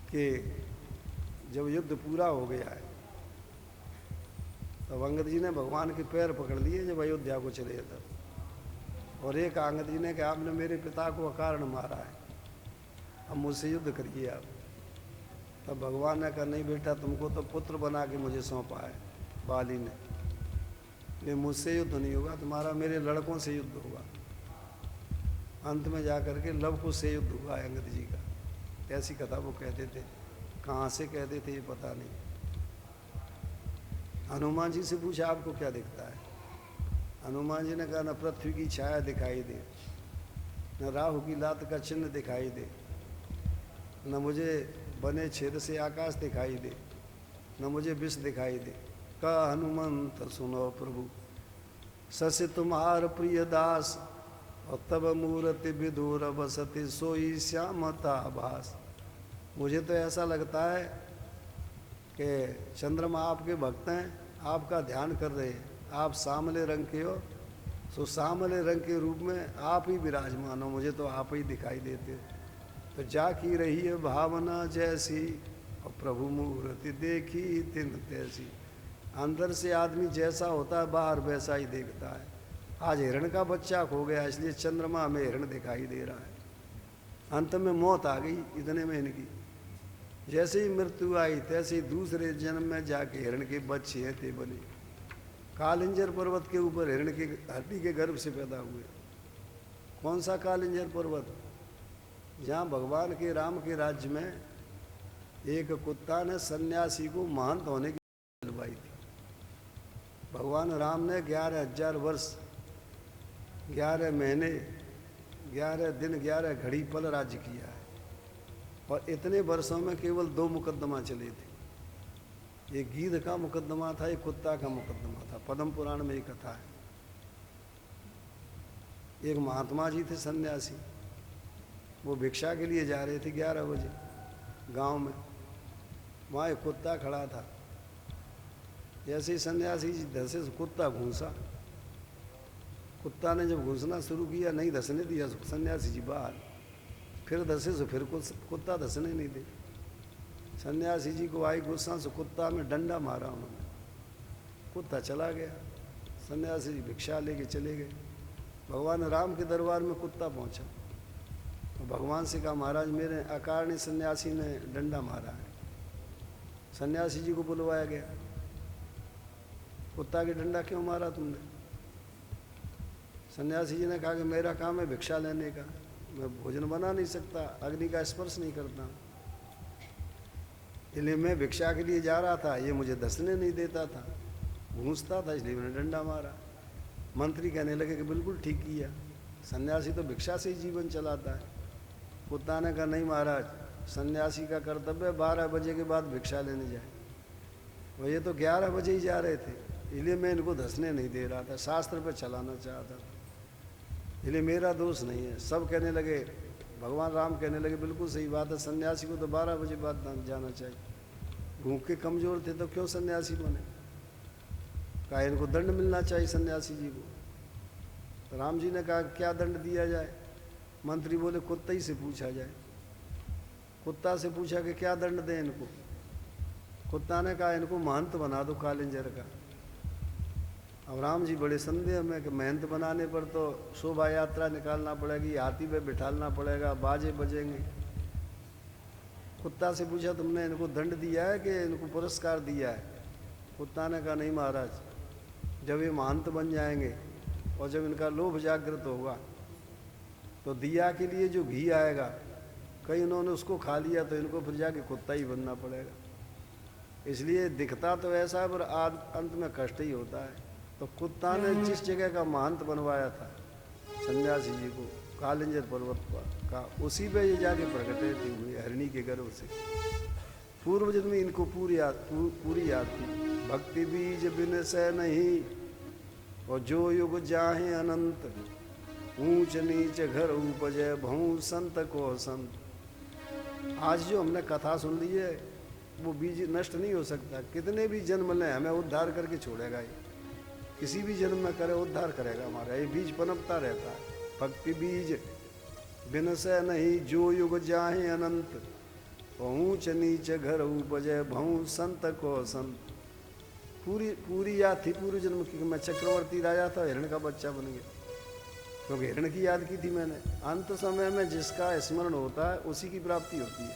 कि जब युद्ध पूरा हो गया है तब अंगद जी ने भगवान के पैर पकड़ लिए जब अयोध्या को चले तब। और एक अंगद जी ने कहा आपने मेरे पिता को अकारण मारा है, अब मुझसे युद्ध करिए आप। तब भगवान ने कहा नहीं बेटा, तुमको तो पुत्र बना के मुझे सौंपा है बाली ने, नहीं मुझसे युद्ध नहीं होगा, तुम्हारा मेरे लड़कों से युद्ध होगा। अंत में जा कर के लव कुश से युद्ध हुआ अंगद जी का। ऐसी कथा वो कहते थे, कहाँ से कहते थे ये पता नहीं। हनुमान जी से पूछा आपको क्या दिखता है? हनुमान जी ने कहा न पृथ्वी की छाया दिखाई दे, न राहु की लात का चिन्ह दिखाई दे, न मुझे बने छेद से आकाश दिखाई दे, न मुझे विष दिखाई दे। कहा हनुमंत सुनो प्रभु, सस्य तुम्हार प्रिय दास, और तब मूर्ति विदुर बसति सोई श्यामता भास। मुझे तो ऐसा लगता है कि चंद्रमा आपके भक्त हैं, आपका ध्यान कर रहे हैं, आप सामले रंग के हो, सो सामले रंग के रूप में आप ही विराजमान हो, मुझे तो आप ही दिखाई देते हो। तो जा की रही है भावना जैसी, और प्रभु मूर्ति देखी तिन तैसी। अंदर से आदमी जैसा होता है बाहर वैसा ही देखता है। आज हिरण का बच्चा खो गया इसलिए चंद्रमा में हिरण दिखाई दे रहा है। अंत में मौत आ गई इतने में इनकी, जैसे ही मृत्यु आई तैसे ही दूसरे जन्म में जाके हिरण के बच्चे हैं थे बने। कालिंजर पर्वत के ऊपर हिरण के हड्डी के गर्भ से पैदा हुए। कौन सा कालिंजर पर्वत? जहाँ भगवान के राम के राज्य में एक कुत्ता ने सन्यासी को महंत होने की दिलवाई थी। भगवान राम ने 11,000 वर्ष 11 महीने 11 दिन 11 घड़ी पल राज्य किया है, और इतने वर्षों में केवल 2 मुकदमा चले थे। एक गीध का मुकदमा था, एक कुत्ता का मुकदमा था। पद्म पुराण में एक कथा है। एक महात्मा जी थे सन्यासी, वो भिक्षा के लिए जा रहे थे 11 बजे गांव में। वहाँ एक कुत्ता खड़ा था। जैसे ही सन्यासी जी धसे से कुत्ता घूसा। कुत्ता ने जब घूसना शुरू किया, नहीं धसने दिया सन्यासी जी बाहर, फिर धसे से फिर कुत्ता धसने नहीं दे। सन्यासी जी को आई गुस्सा से कुत्ता में डंडा मारा उन्होंने, कुत्ता चला गया। सन्यासी जी भिक्षा लेके चले गए। भगवान राम के दरबार में कुत्ता पहुंचा तो भगवान से कहा महाराज मेरे अकारणीय सन्यासी ने डंडा मारा है। सन्यासी जी को बुलवाया गया, कुत्ता के डंडा क्यों मारा तुमने? सन्यासी जी ने कहा कि मेरा काम है भिक्षा लेने का, मैं भोजन बना नहीं सकता, अग्नि का स्पर्श नहीं करता, इसलिए मैं भिक्षा के लिए जा रहा था, ये मुझे धसने नहीं देता था, घूंसता था, इसलिए मैंने डंडा मारा। मंत्री कहने लगे कि बिल्कुल ठीक किया, सन्यासी तो भिक्षा से ही जीवन चलाता है। कुत्ता ने कहा नहीं महाराज, सन्यासी का कर्तव्य 12 बजे के बाद भिक्षा लेने जाए, वो ये तो 11 बजे ही जा रहे थे, इसलिए मैं इनको धसने नहीं दे रहा था, शास्त्र पर चलाना चाहता था, इसलिए मेरा दोष नहीं है। सब कहने लगे, भगवान राम कहने लगे बिल्कुल सही बात है, सन्यासी को तो 12 बजे बाद जाना चाहिए। भूख के कमज़ोर थे तो क्यों सन्यासी बने? कहा इनको दंड मिलना चाहिए सन्यासी जी को। तो राम जी ने कहा क्या दंड दिया जाए? मंत्री बोले कुत्ते ही से पूछा जाए। कुत्ता से पूछा कि क्या दंड दें इनको? कुत्ता ने कहा इनको महंत बना दो कालिंजर का। अब राम जी बड़े संदेह में कि मेहनत बनाने पर तो शोभा यात्रा निकालना पड़ेगी, हाथी पे बिठालना पड़ेगा, बाजे बजेंगे। कुत्ता से पूछा तुमने इनको दंड दिया है कि इनको पुरस्कार दिया है? कुत्ता ने कहा नहीं महाराज, जब ये महंत बन जाएंगे और जब इनका लोभ जागृत होगा तो दिया के लिए जो घी आएगा, कहीं इन्होंने उसको खा लिया तो इनको फिर जाके कुत्ता ही बनना पड़ेगा। इसलिए दिखता तो ऐसा है पर अंत में कष्ट ही होता है। तो कुत्ता ने जिस जगह का महंत बनवाया था सन्यासी जी को कालिंजर पर्वत पर का, उसी पे ये जाके प्रकटित हुई हरिणी के गर्भ से। पूर्व जन्म में इनको पूरी याद थी। भक्ति बीज बिन से नहीं और जो युग जाहे अनंत, ऊंच नीच घर उपजय भऊ संत को संत। आज जो हमने कथा सुन ली है वो बीज नष्ट नहीं हो सकता। कितने भी जन्म लें हमें उद्धार करके छोड़ेगा ये, किसी भी जन्म में करे उद्धार करेगा हमारा। ये बीज पनपता रहता है। भक्ति बीज बिन से नहीं जो युग जाहे अनंत, ऊंच नीच घर उपजय भऊ संत को संत। पूरी याद थी पूर्व जन्म की। मैं चक्रवर्ती राजा था, हिरण का बच्चा बन गया क्योंकि हिरण की याद की थी मैंने। अंत समय में जिसका स्मरण होता है उसी की प्राप्ति होती है।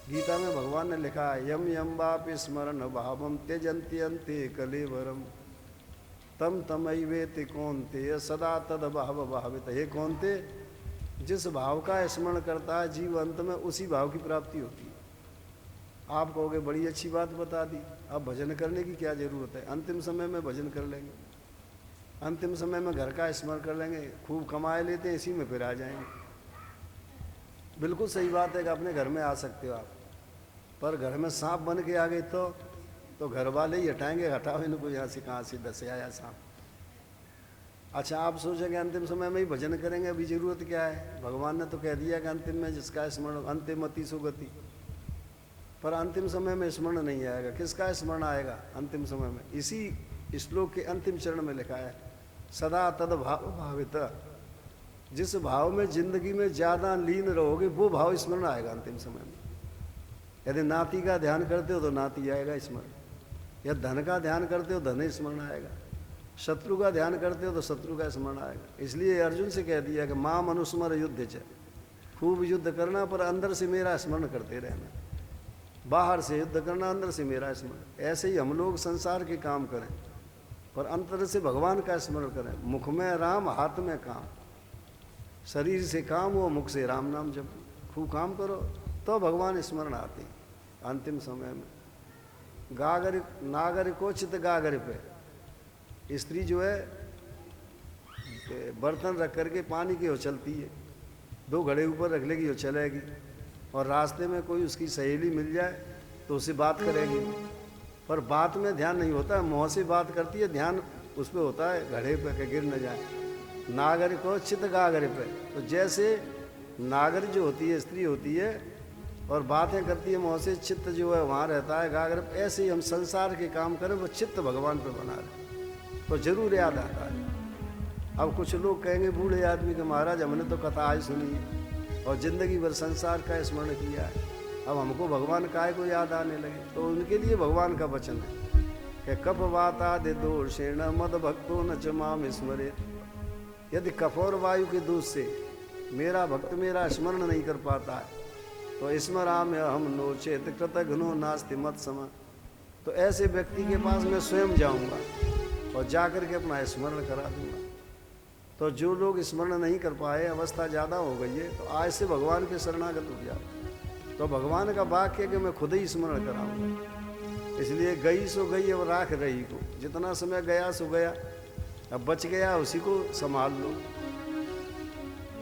गीता में भगवान ने लिखा है यम यम बाप स्मरण भावम त्यजंती अंते कलेवरम तम तमैवेति कौन्ते सदा तद भाव भावित। हे कौन्ते, जिस भाव का स्मरण करता है जीव अंत में उसी भाव की प्राप्ति होती है। आप कहोगे बड़ी अच्छी बात बता दी, अब भजन करने की क्या जरूरत है? अंतिम समय में भजन कर लेंगे, अंतिम समय में घर का स्मरण कर लेंगे, खूब कमाए लेते हैं, इसी में फिर आ जाएंगे। बिल्कुल सही बात है कि अपने घर में आ सकते हो आप, पर घर में सांप बन के आ गए तो घर वाले ही हटाएंगे। हटाओ इनको यहाँ से, कहाँ से दस आया सांप। अच्छा, आप सोचेंगे अंतिम समय में ही भजन करेंगे, अभी जरूरत क्या है? भगवान ने तो कह दिया कि अंतिम में जिसका स्मरण अंतिम अति सुगति। पर अंतिम समय में स्मरण नहीं आएगा। किसका स्मरण आएगा अंतिम समय में? इसी श्लोक के अंतिम चरण में लिखा है सदा तद भाव भावित। जिस भाव में जिंदगी में ज्यादा लीन रहोगे वो भाव स्मरण आएगा अंतिम समय में। यदि नाती का ध्यान करते हो तो नाती आएगा स्मरण, या धन का ध्यान करते हो धन स्मरण आएगा, शत्रु का ध्यान करते हो तो शत्रु का स्मरण आएगा। इसलिए अर्जुन से कह दिया कि माम अनुस्मर युद्ध च, खूब युद्ध करना पर अंदर से मेरा स्मरण करते रहना। बाहर से युद्ध करना, अंदर से मेरा स्मरण। ऐसे ही हम लोग संसार के काम करें पर अंतर से भगवान का स्मरण करें। मुख में राम, हाथ में काम, शरीर से काम हो, मुख से राम नाम जप। खूब काम करो तो भगवान स्मरण आते हैं अंतिम समय में। नागरिकोचित गागर पे स्त्री जो है बर्तन रख करके पानी की हो चलती है, 2 घड़े ऊपर रख लेगी वो चलेगी, और रास्ते में कोई उसकी सहेली मिल जाए तो उससे बात करेगी, पर बात में ध्यान नहीं होता, मुँह से बात करती है, ध्यान उस पर होता है घड़े पे के गिर न जाए। नागरिकोचित गागर पे, तो जैसे नागर जो होती है स्त्री होती है और बातें करती है मुँह से, चित्त जो है वहाँ रहता है गागर। ऐसे ही हम संसार के काम करें वो चित्त भगवान पे बना रहे तो जरूर याद आता है। अब कुछ लोग कहेंगे बूढ़े आदमी के महाराज हमने तो कथा आज सुनी है और जिंदगी भर संसार का स्मरण किया है, अब हमको भगवान काय को याद आने लगे। तो उनके लिए भगवान का वचन है कि कफ वाता दे दोषेण मद भक्तो न च माम स्मरे। यदि कफोर वायु के दूध से मेरा भक्त मेरा स्मरण नहीं कर पाता है तो स्मराम्य हम नो चेत कृतघ्नो नास्ति मत सम। तो ऐसे व्यक्ति के पास मैं स्वयं जाऊंगा और जाकर के अपना स्मरण करा दूंगा। तो जो लोग स्मरण नहीं कर पाए, अवस्था ज़्यादा हो गई है, तो आज से भगवान के शरणागत हो जाओ। तो भगवान का वाक्य है कि मैं खुद ही स्मरण कराऊंगा। इसलिए गई सो गई अब राख रही को, जितना समय गया सो गया, अब बच गया उसी को संभाल लो।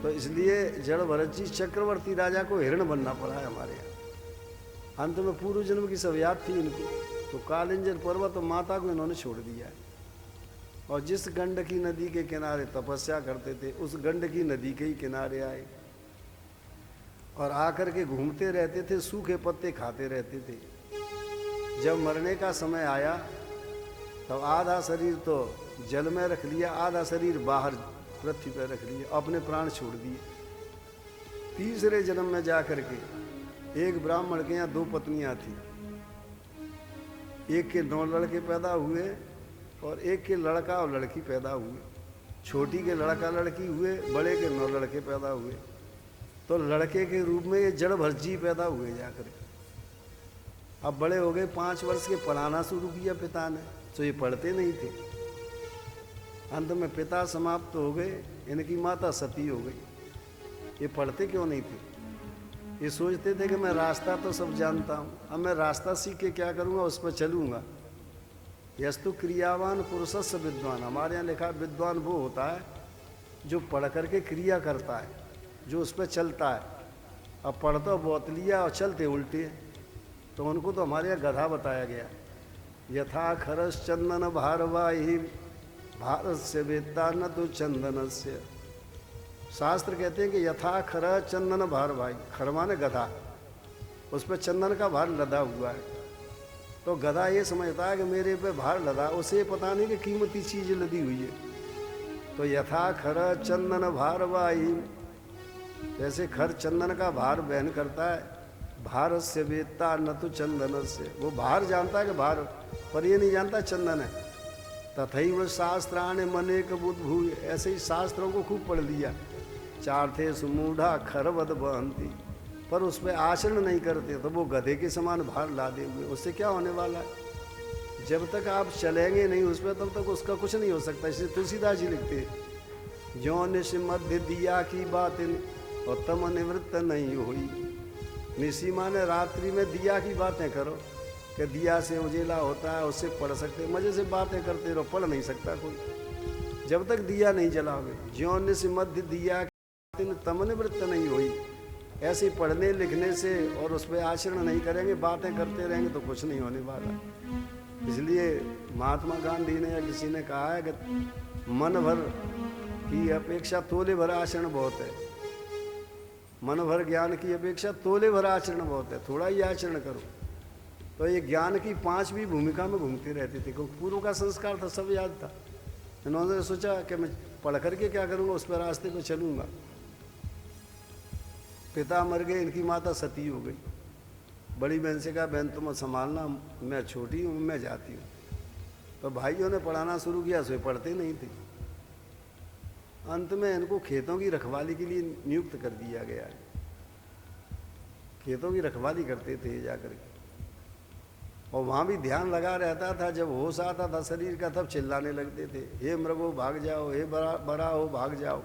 तो इसलिए जड़ भरत जी चक्रवर्ती राजा को हिरण बनना पड़ा है हमारे यहाँ। अंत में पूर्व जन्म की सब याद थी इनको, तो कालिंजर पर्वत और माता को इन्होंने छोड़ दिया है। और जिस गंडकी नदी के किनारे तपस्या करते थे उस गंडकी नदी के ही किनारे आए और आकर के घूमते रहते थे, सूखे पत्ते खाते रहते थे। जब मरने का समय आया तब आधा शरीर तो जल में रख लिया, आधा शरीर बाहर पृथ्वी पर रख लिया, अपने प्राण छोड़ दिए। तीसरे जन्म में जाकर के एक ब्राह्मण के यहाँ 2 पत्नियां थी, एक के 9 लड़के पैदा हुए और एक के लड़का और लड़की पैदा हुए, छोटी के लड़का लड़की हुए, बड़े के 9 लड़के पैदा हुए। तो लड़के के रूप में ये जड़ भर जीव पैदा हुए जाकर। अब बड़े हो गए, 5 वर्ष के, पढ़ाना शुरू किया पिता ने, तो ये पढ़ते नहीं थे। अंत में पिता समाप्त हो गए, इनकी माता सती हो गई। ये पढ़ते क्यों नहीं थे? ये सोचते थे कि मैं रास्ता तो सब जानता हूँ, अब मैं रास्ता सीख के क्या करूँगा, उस पर चलूँगा। यस्तु क्रियावान पुरुषस्य विद्वान, हमारे यहाँ लिखा विद्वान वो होता है जो पढ़ करके क्रिया करता है, जो उस पर चलता है। अब पढ़ तो बहुत लिया और चलते उल्टे, तो उनको तो हमारे यहाँ गधा बताया गया। यथा खरस चंदन भारवाही भारत से वेत्ता न तो चंदन से। शास्त्र कहते हैं कि यथा खर चंदन भार भाई, खर माने गधा, उस पर चंदन का भार लदा हुआ है। तो गधा ये समझता है कि मेरे पे भार लदा, उसे पता नहीं कि कीमती चीज लदी हुई है। तो यथा खर चंदन भार भाई, जैसे खर चंदन का भार वहन करता है, भारत से वेत्ता न तो चंदन से, वो भार जानता है कि भार, पर ये नहीं जानता चंदन है। तथैव शास्त्राणे मनेक बुद्ध भूय, ऐसे ही शास्त्रों को खूब पढ़ लिया। चार्थे सुमूढ़ा खरवद बहंती, पर उस पर आचरण नहीं करते, तो वो गधे के समान भार लादे हुए। उससे क्या होने वाला है? जब तक आप चलेंगे नहीं उस पर, तब तक उसका कुछ नहीं हो सकता। इसलिए तुलसीदास जी लिखते, जो निश मध्य दिया की बात और तम निवृत्त नहीं हुई। निशी माने रात्रि में दिया की बातें करो, कि दिया से उजेला होता है, उससे पढ़ सकते, मजे से बातें करते रहो, पढ़ नहीं सकता कोई जब तक दिया नहीं जलाओगे। ज्यों निश मध्य दिया तम निवृत्त नहीं हुई। ऐसे पढ़ने लिखने से और उस पर आचरण नहीं करेंगे, बातें करते रहेंगे, तो कुछ नहीं होने वाला। इसलिए महात्मा गांधी ने या किसी ने कहा है कि मन भर की अपेक्षा तोले भर आचरण बहुत है। मन भर ज्ञान की अपेक्षा तोले भर आचरण बहुत है, थोड़ा ही आचरण करो। तो ये ज्ञान की 5वीं भूमिका में घूमते रहते थे, क्योंकि पूर्व का संस्कार था, सब याद था। इन्होंने सोचा कि मैं पढ़ करके क्या करूँगा, उस पर रास्ते पर चलूँगा। पिता मर गए, इनकी माता सती हो गई। बड़ी बहन से कहा, बहन तुम संभालना, मैं छोटी हूँ, मैं जाती हूँ। तो भाइयों ने पढ़ाना शुरू किया, सो पढ़ते नहीं थे। अंत में इनको खेतों की रखवाली के लिए नियुक्त कर दिया गया है। खेतों की रखवाली करते थे जाकर के, और वहाँ भी ध्यान लगा रहता था। जब होश आता था शरीर का, तब चिल्लाने लगते थे, हे मृगो भाग जाओ, हे बड़ा हो भाग जाओ।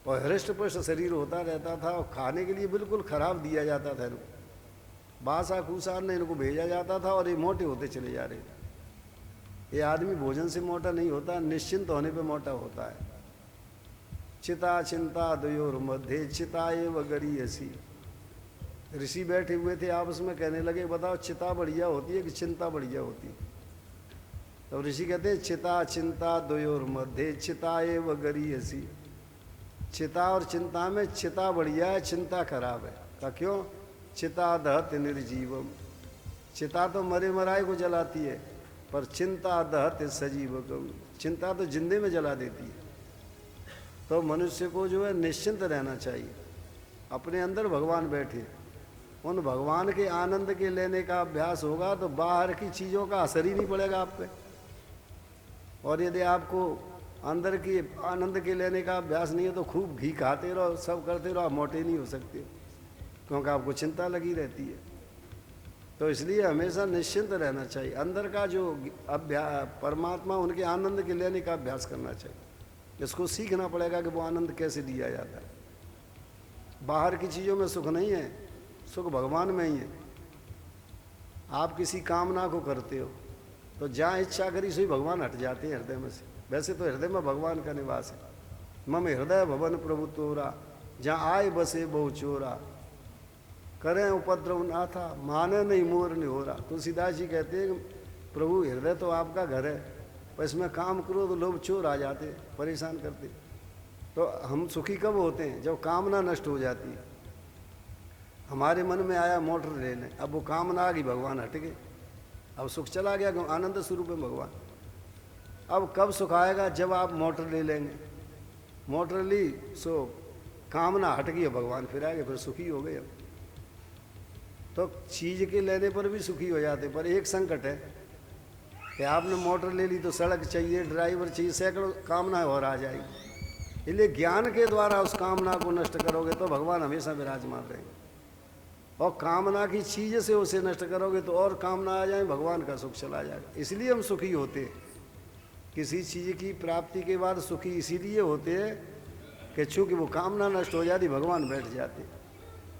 और हृष्ट पुष्ट शरीर होता रहता था, और खाने के लिए बिल्कुल खराब दिया जाता था इनको। बासा खूसार ने इनको भेजा जाता था, और ये मोटे होते चले जा रहे थे। ये आदमी भोजन से मोटा नहीं होता, निश्चिंत होने पे मोटा होता है। चिता चिंता द्वयोर मध्य चिता एव गरीयसी। ऋषि बैठे हुए थे, आपस में कहने लगे, बताओ चिता बढ़िया होती है कि चिंता बढ़िया होती है? तो ऋषि कहते हैं, चिता चिंता द्वयोर मध्य चिता एव गरीयसी। चिता और चिंता में चिता बढ़िया है, चिंता खराब है। का क्यों? चिता दहत निर्जीवम, चिता तो मरे मराए को जलाती है, पर चिंता दहत सजीवकम, चिंता तो जिंदे में जला देती है। तो मनुष्य को जो है निश्चिंत रहना चाहिए। अपने अंदर भगवान बैठे, उन भगवान के आनंद के लेने का अभ्यास होगा तो बाहर की चीज़ों का असर ही नहीं पड़ेगा आप पे। और यदि आपको अंदर की आनंद के लेने का अभ्यास नहीं है तो खूब घी खाते रहो, सब करते रहो, आप मोटे नहीं हो सकते, क्योंकि आपको चिंता लगी रहती है। तो इसलिए हमेशा निश्चिंत रहना चाहिए। अंदर का जो अभ्यास परमात्मा, उनके आनंद के लेने का अभ्यास करना चाहिए। इसको सीखना पड़ेगा कि वो आनंद कैसे लिया जाता है। बाहर की चीज़ों में सुख नहीं है, सुख भगवान में ही है। आप किसी कामना को करते हो तो जहाँ इच्छा करी सही भगवान हट जाते हैं हृदय में से। वैसे तो हृदय में भगवान का निवास है। मम हृदय भवन प्रभु तोरा, जहाँ आए बसे बहु चोरा, करें उपद्रव ना था माने नहीं मोर नहीं हो रहा। तुलसीदास जी कहते हैं प्रभु हृदय तो आपका घर है, पर इसमें काम करो तो लोग चोर आ जाते, परेशान करते। तो हम सुखी कब होते हैं? जब कामना नष्ट हो जाती है। हमारे मन में आया मोटर ले लें, अब वो कामना आ गई, भगवान हट गए, अब सुख चला गया, आनंद स्वरूप है भगवान। अब कब सुख आएगा? जब आप मोटर ले लेंगे। मोटर ली सो कामना हट गई, भगवान फिर आ गए, फिर सुखी हो गए। तो चीज़ के लेने पर भी सुखी हो जाते, पर एक संकट है, कि आपने मोटर ले ली तो सड़क चाहिए, ड्राइवर चाहिए, सैकड़ों कामनाएं और आ जाएगी। इसलिए ज्ञान के द्वारा उस कामना को नष्ट करोगे तो भगवान हमेशा विराजमान रहेंगे, और कामना की चीज़ से उसे नष्ट करोगे तो और कामना आ जाए, भगवान का सुख चला जाएगा। इसलिए हम सुखी होते हैं, किसी चीज़ की प्राप्ति के बाद सुखी इसीलिए होते हैं कि चूँकि वो कामना नष्ट हो जाती, भगवान बैठ जाते।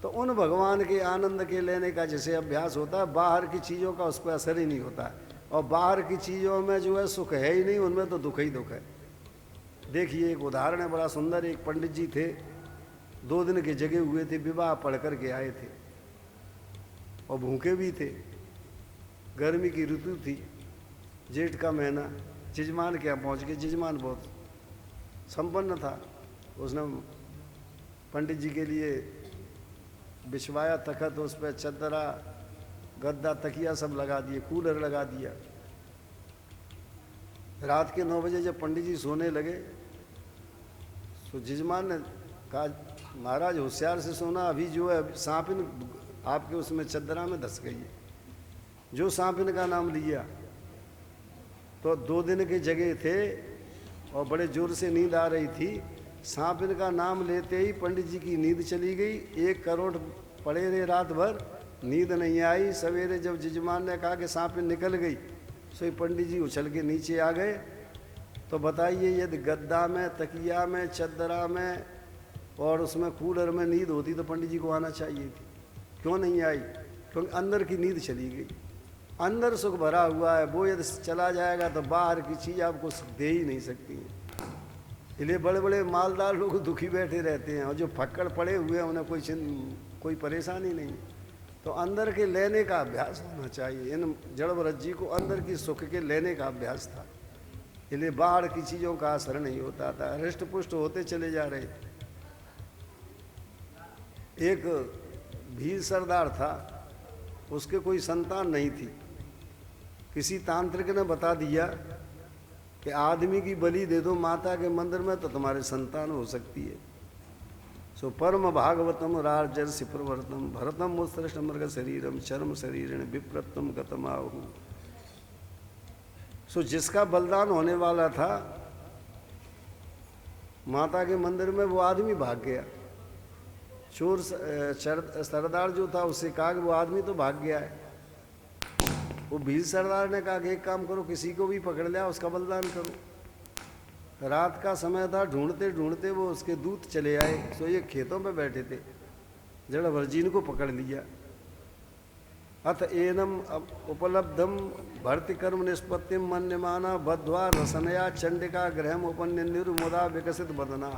तो उन भगवान के आनंद के लेने का जैसे अभ्यास होता है, बाहर की चीज़ों का उस पर असर ही नहीं होता है, और बाहर की चीज़ों में जो है सुख है ही नहीं, उनमें तो दुख ही दुख है। देखिए एक उदाहरण है बड़ा सुंदर। एक पंडित जी थे, 2 दिन के जगे हुए थे, विवाह पढ़ कर के आए थे और भूखे भी थे। गर्मी की ऋतु थी, जेठ का महीना। जजमान के यहाँ पहुँच गए। जजमान बहुत संपन्न था, उसने पंडित जी के लिए बिछवाया तखत, उस पर चदरा गद्दा तकिया सब लगा दिए, कूलर लगा दिया। रात के 9 बजे जब पंडित जी सोने लगे तो जजमान ने कहा, महाराज होशियार से सोना, अभी जो है सांपिन आपके उसमें चदरा में धस गई है। जो सांपिन का नाम लिया तो 2 दिन के जगह थे और बड़े जोर से नींद आ रही थी। सांपिन का नाम लेते ही पंडित जी की नींद चली गई। 1 करोड़ पड़े रहे रात भर, नींद नहीं आई। सवेरे जब जजमान ने कहा कि सांपिन निकल गई, सो पंडित जी उछल के नीचे आ गए। तो बताइए, यदि गद्दा में, तकिया में, चदरा में और उसमें कूलर में नींद होती तो पंडित जी को आना चाहिए थी, क्यों नहीं आई? क्योंकि अंदर की नींद चली गई। अंदर सुख भरा हुआ है, वो यदि चला जाएगा तो बाहर की चीज़ आपको सुख दे ही नहीं सकती है। इसलिए बड़े बड़े मालदार लोग दुखी बैठे रहते हैं, और जो फक्कड़ पड़े हुए हैं उन्हें कोई परेशानी नहीं। तो अंदर के लेने का अभ्यास होना चाहिए। इन जड़ भरत जी को अंदर की सुख के लेने का अभ्यास था, इसलिए बाहर की चीज़ों का असर नहीं होता था, हृष्ट पुष्ट होते चले जा रहे। एक भील सरदार था, उसके कोई संतान नहीं थी। किसी तांत्रिक ने बता दिया कि आदमी की बलि दे दो माता के मंदिर में तो तुम्हारे संतान हो सकती है। सो परम भागवतम राजर्षि प्रवर्तम भरतम मुत्सृष्ट मृग शरीरम चर्म शरीरण विप्रतम गतमाहु। सो जिसका बलिदान होने वाला था माता के मंदिर में, वो आदमी भाग गया। चोर सरदार जो था उससे कहा कि वो आदमी तो भाग गया है। वो भील सरदार ने कहा कि एक काम करो, किसी को भी पकड़ लिया, उसका बलिदान करो। रात का समय था, ढूंढते ढूंढते वो उसके दूत चले आए। सो ये खेतों पे बैठे थे, जड़ वर्जीन को पकड़ लिया। अथ एनम उपलब्धम भर्ति कर्म निष्पत्तिम मन्यमाना बद्ध्वा रसनया चंडिका ग्रहम उपन्यन्युर मुदा विकसित बदना।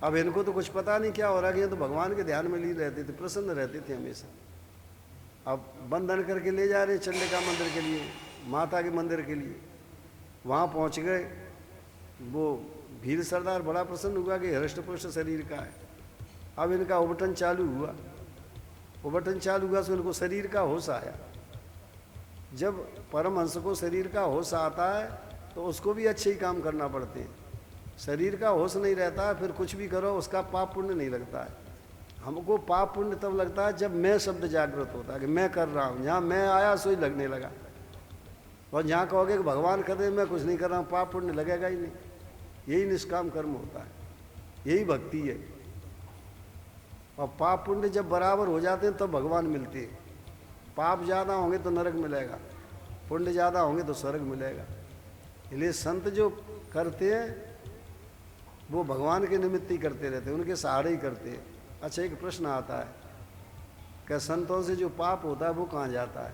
अब इनको तो कुछ पता नहीं क्या हो रहा है, तो भगवान के ध्यान में लीन रहते थे, प्रसन्न रहते थे हमेशा। अब बंधन करके ले जा रहे चंडिका मंदिर के लिए, माता के मंदिर के लिए। वहाँ पहुँच गए। वो भील सरदार बड़ा प्रसन्न हुआ कि हृष्ट पुष्ट शरीर का है। अब इनका उबटन चालू हुआ। उबटन चालू हुआ तो इनको शरीर का होश आया। जब परमहंस को शरीर का होश आता है तो उसको भी अच्छे ही काम करना पड़ते हैं। शरीर का होश नहीं रहता है, फिर कुछ भी करो उसका पाप पुण्य नहीं लगता है। हमको पाप पुण्य तब लगता है जब मैं शब्द जागृत होता है कि मैं कर रहा हूँ। जहाँ मैं आया सो ही लगने लगा, और जहाँ कहोगे कि भगवान कर दे मैं कुछ नहीं कर रहा हूँ, पाप पुण्य लगेगा ही नहीं। यही निष्काम कर्म होता है, यही भक्ति है। और पाप पुण्य जब बराबर हो जाते हैं तब भगवान मिलते हैं। पाप ज़्यादा होंगे तो नरक मिलेगा, पुण्य ज़्यादा होंगे तो स्वर्ग मिलेगा। इसलिए संत जो करते हैं वो भगवान के निमित्त ही करते रहते हैं, उनके सहारे ही करते हैं। अच्छा, एक प्रश्न आता है कि संतों से जो पाप होता है वो कहाँ जाता है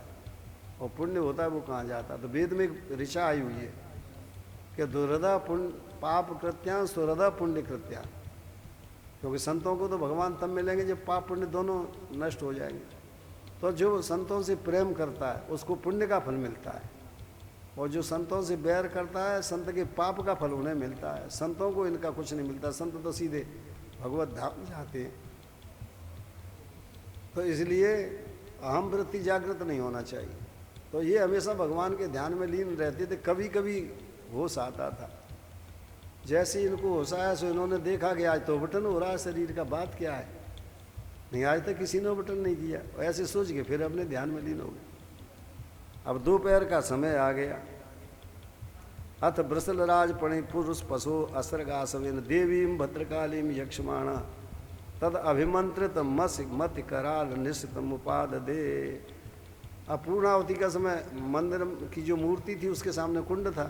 और पुण्य होता है वो कहाँ जाता है? तो वेद में एक ऋचा आई हुई है कि दुर्हृदा पुण्य पाप कृत्यां सुहृदा पुण्य कृत्यां। क्योंकि संतों को तो भगवान तब मिलेंगे जब पाप पुण्य दोनों नष्ट हो जाएंगे। तो जो संतों से प्रेम करता है उसको पुण्य का फल मिलता है, और जो संतों से बैर करता है संत के पाप का फल उन्हें मिलता है। संतों को इनका कुछ नहीं मिलता, संत तो सीधे भगवत धाम जाते हैं। तो इसलिए अहम वृत्ति जागृत नहीं होना चाहिए। तो ये हमेशा भगवान के ध्यान में लीन रहते थे। कभी कभी होश आता था। जैसे इनको होश आया सो इन्होंने देखा कि आज तो बटन हो रहा है शरीर का, बात क्या है? नहीं, आज तक किसी ने बटन नहीं किया। ऐसे सोच के फिर अपने ध्यान में लीन हो गए। अब दोपहर का समय आ गया, अथ ब्रसलराज पणि पुरुष पशो असर्गासवेन देवीं भद्रकालीं यक्षमाणा तद अभिमंत्रित मत कराल निश्चित उपाद दे। अब पूर्णावती का समय मंदिर की जो मूर्ति थी उसके सामने कुंड था,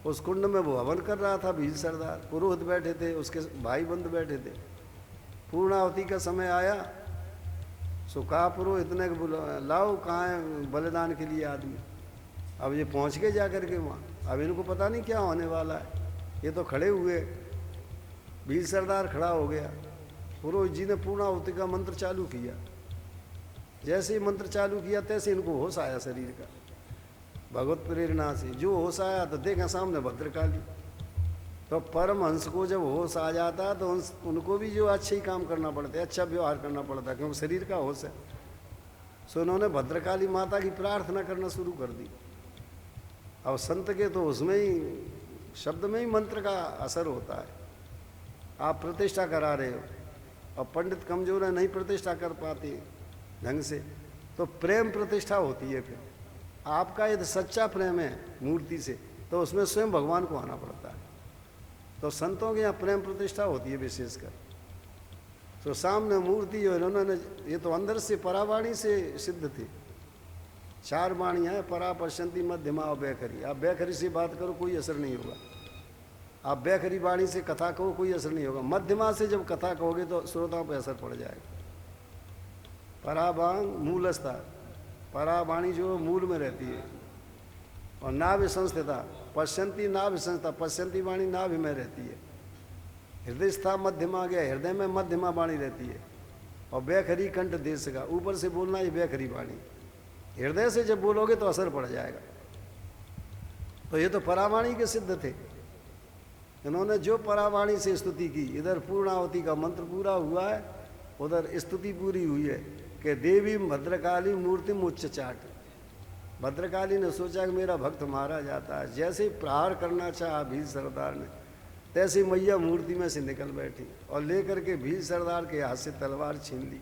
उस कुंड में वो हवन कर रहा था भील सरदार, पुरोहित बैठे थे, उसके भाई बंधु बैठे थे। पूर्णावती का समय आया, सो कहा पुरोहित ने लाओ कहाँ है बलिदान के लिए आदमी। अब ये पहुँच गए जा करके वहाँ, अब इनको पता नहीं क्या होने वाला है, ये तो खड़े हुए, भील सरदार खड़ा हो गया। पुरोहित जी ने पूर्णाहुति का मंत्र चालू किया, जैसे ही मंत्र चालू किया तैसे इनको होश आया शरीर का, भगवत प्रेरणा से जो होश आया तो देखा सामने भद्रकाली। तो परमहंस को जब होश आ जाता तो उनको भी जो अच्छे ही काम करना पड़ता है, अच्छा व्यवहार करना पड़ता है, क्योंकि शरीर का होश है। सो उन्होंने भद्रकाली माता की प्रार्थना करना शुरू कर दी। अब संत के तो उसमें ही शब्द में ही मंत्र का असर होता है। आप प्रतिष्ठा करा रहे हो और पंडित कमजोर है, नहीं प्रतिष्ठा कर पाते ढंग से, तो प्रेम प्रतिष्ठा होती है। फिर आपका यदि सच्चा प्रेम है मूर्ति से तो उसमें स्वयं भगवान को आना पड़ता है। तो संतों के यहाँ प्रेम प्रतिष्ठा होती है विशेषकर। तो सामने मूर्ति जो इन्होंने, ये तो अंदर से परावाणी से सिद्ध थी। 4 वाणियाँ हैं, परा, पश्यंती, मध्यमा और बैखरी। आप बैखरी से बात करो कोई असर नहीं होगा, आप बैखरी वाणी से कथा कहो कोई असर नहीं होगा, मध्यमा से जब कथा कहोगे तो श्रोताओं पर असर पड़ जाएगा। परावांग मूलस्था, परावाणी जो मूल में रहती है, और नाभि संस्थिता, पश्यंती नाभि संस्था, पश्यंती वाणी नाभि में रहती है। हृदय स्था मध्यमा गया, हृदय में मध्यमा वाणी रहती है। और बैखरी कंठ देश का, ऊपर से बोलना ये बैखरी वाणी, हृदय से जब बोलोगे तो असर पड़ जाएगा। तो ये तो परावाणी के सिद्ध थे। इन्होंने जो परावाणी से स्तुति की, इधर पूर्णावती का मंत्र पूरा हुआ है, उधर स्तुति पूरी हुई है कि देवी भद्रकाली मूर्ति उच्च चाट। भद्रकाली ने सोचा कि मेरा भक्त मारा जाता है। जैसे ही प्रहार करना चाहा भील सरदार ने, तैसे मैया मूर्ति में से निकल बैठी और लेकर के भील सरदार के हाथ से तलवार छीन ली,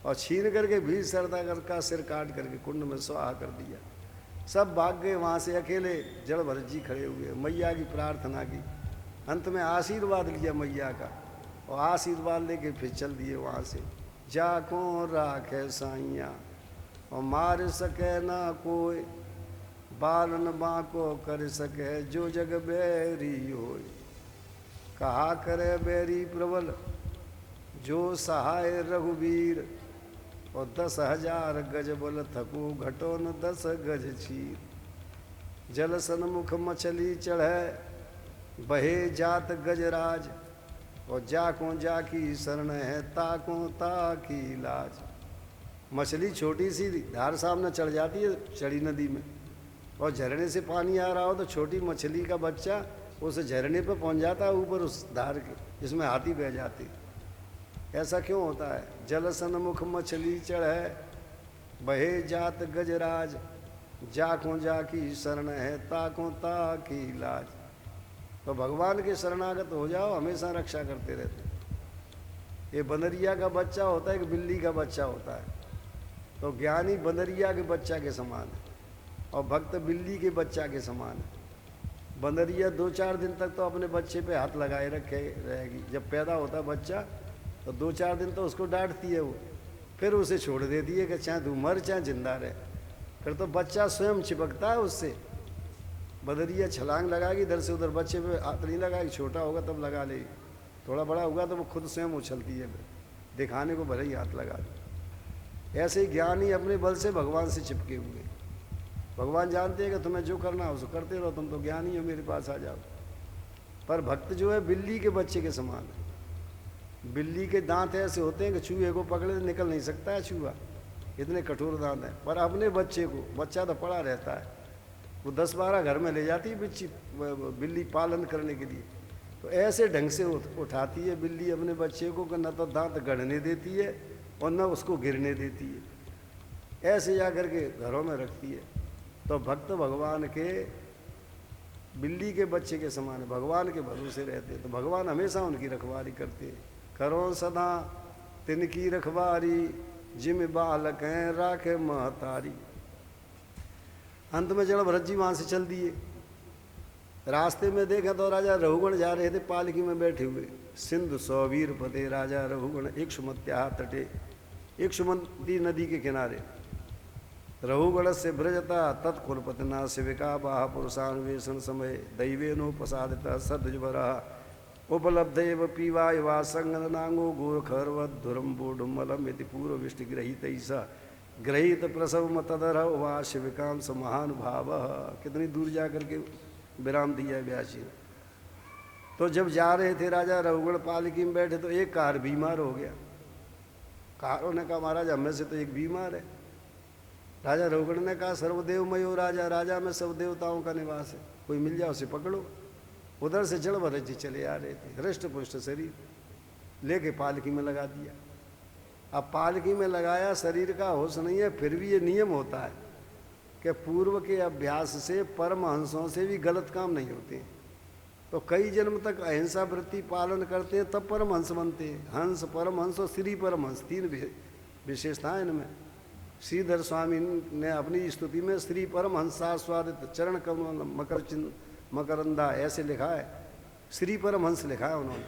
और छीन करके भील सरदार का सिर काट करके कुंड में स्वाहा कर दिया। सब भाग गए वहाँ से, अकेले जड़ भरत जी खड़े हुए, मैया की प्रार्थना की, अंत में आशीर्वाद लिया मैया का, और आशीर्वाद लेके फिर चल दिए वहाँ से। जाको राखे साइया और मार सके ना कोई, बालन बाको कर सके जो जग बैरी होय। कहा करे बैरी प्रबल जो सहाय रघुवीर, और 10,000 गज बल थको घटो न 10 गज चीर। जल सन्मुख मछली चढ़े बहे जात गजराज, और जाको जाकी शरण है ताको ताकी लाज। मछली छोटी सी धार सामने चढ़ जाती है चढ़ी नदी में, और झरने से पानी आ रहा हो तो छोटी मछली का बच्चा उस झरने पे पहुंच जाता है ऊपर उस धार के, जिसमें हाथी बह जाती। ऐसा क्यों होता है? जल सन्मुख मछली चढ़े बहे जात गजराज, जाको जाकी शरण है ताको ताकी लाज। तो भगवान के शरणागत हो जाओ, हमेशा रक्षा करते रहते। ये बंदरिया का बच्चा होता है, एक बिल्ली का बच्चा होता है। तो ज्ञानी बंदरिया के बच्चा के समान है, और भक्त बिल्ली के बच्चा के समान है। बंदरिया 2-4 दिन तक तो अपने बच्चे पे हाथ लगाए रखे रहेगी। जब पैदा होता है बच्चा तो 2-4 दिन तो उसको डांटती है वो, फिर उसे छोड़ देती है कि चाहे तू मर चाहे जिंदा रहे। फिर तो बच्चा स्वयं चिपकता है उससे। बदरिया छलांग लगाएगी इधर से उधर, बच्चे पे हाथ नहीं लगाएगी, छोटा होगा तब लगा लेगी, थोड़ा बड़ा होगा तो वो खुद स्वयं उछलती है, दिखाने को भले ही हाथ लगा दे। ऐसे ही ज्ञानी अपने बल से भगवान से चिपके हुए। भगवान जानते हैं कि तुम्हें जो करना हो उसको करते रहो, तुम तो ज्ञानी हो, मेरे पास आ जाओ। पर भक्त जो है बिल्ली के बच्चे के समान है। बिल्ली के दांत ऐसे होते हैं कि चूहे को पकड़े तो निकल नहीं सकता है चूहा, इतने कठोर दांत हैं। पर अपने बच्चे को, बच्चा तो पड़ा रहता है, वो 10-12 घर में ले जाती है बिल्ली पालन करने के लिए। तो ऐसे ढंग से उठाती है बिल्ली अपने बच्चे को कि न तो दांत गढ़ने देती है और न उसको गिरने देती है, ऐसे जा कर के घरों में रखती है। तो भक्त भगवान के बिल्ली के बच्चे के समान है, भगवान के भरोसे रहते हैं। तो भगवान हमेशा उनकी रखवारी करते हैं। करो सदा तिनकी रखवारी, जिम बालक हैं राखे महतारी। अंत में जड़ भरत जी वहाँ से चल दिए। रास्ते में देखा तो राजा रघुगण जा रहे थे पालकी में बैठे हुए। सिंधु सौवीर पते राजा रघुगण इक्षुमत्या तटे, इक्षुमती नदी के किनारे। रघुगण से ब्रजता तत्कुलपतना शिविका बाह पुरुषान्वेषण समय दैवेनोपसादिता सदजुवरा उपलब्ध एव पीवाय वा संगनांगो गोरखर्वधुरम्बोडुमलम यदि पूर्व विष्टि ग्रहित ईसा ग्रहित प्रसव मतदर वा शिविकाम स महानुभाव। कितनी दूर जा करके विराम दिया व्यास जी ने। तो जब जा रहे थे राजा रघुगण पालकी में बैठे तो एक कार बीमार हो गया। कारों ने कहा महाराज हमें से तो एक बीमार है। राजा रघुगण ने कहा सर्वदेव मयो राजा, राजा में सब देवताओं का निवास है, कोई मिल जाओ उसे पकड़ो। उधर से जड़ भरत जी चले आ रहे थे, हृष्ट पुष्ट शरीर लेके पालकी में लगा दिया। अब पालकी में लगाया, शरीर का होश नहीं है, फिर भी ये नियम होता है कि पूर्व के अभ्यास से परमहंसों से भी गलत काम नहीं होते। तो कई जन्म तक अहिंसा वृत्ति पालन करते हैं तब परमहंस बनते हैं। हंस, परमहंस और श्री परमहंस, तीन विशेषताएं इनमें। श्रीधर स्वामी ने अपनी स्तुति में श्री परमहंसास्वादित चरण कमल मकर चिन्ह मकरंदा ऐसे लिखा है, श्री परमहंस लिखा है उन्होंने।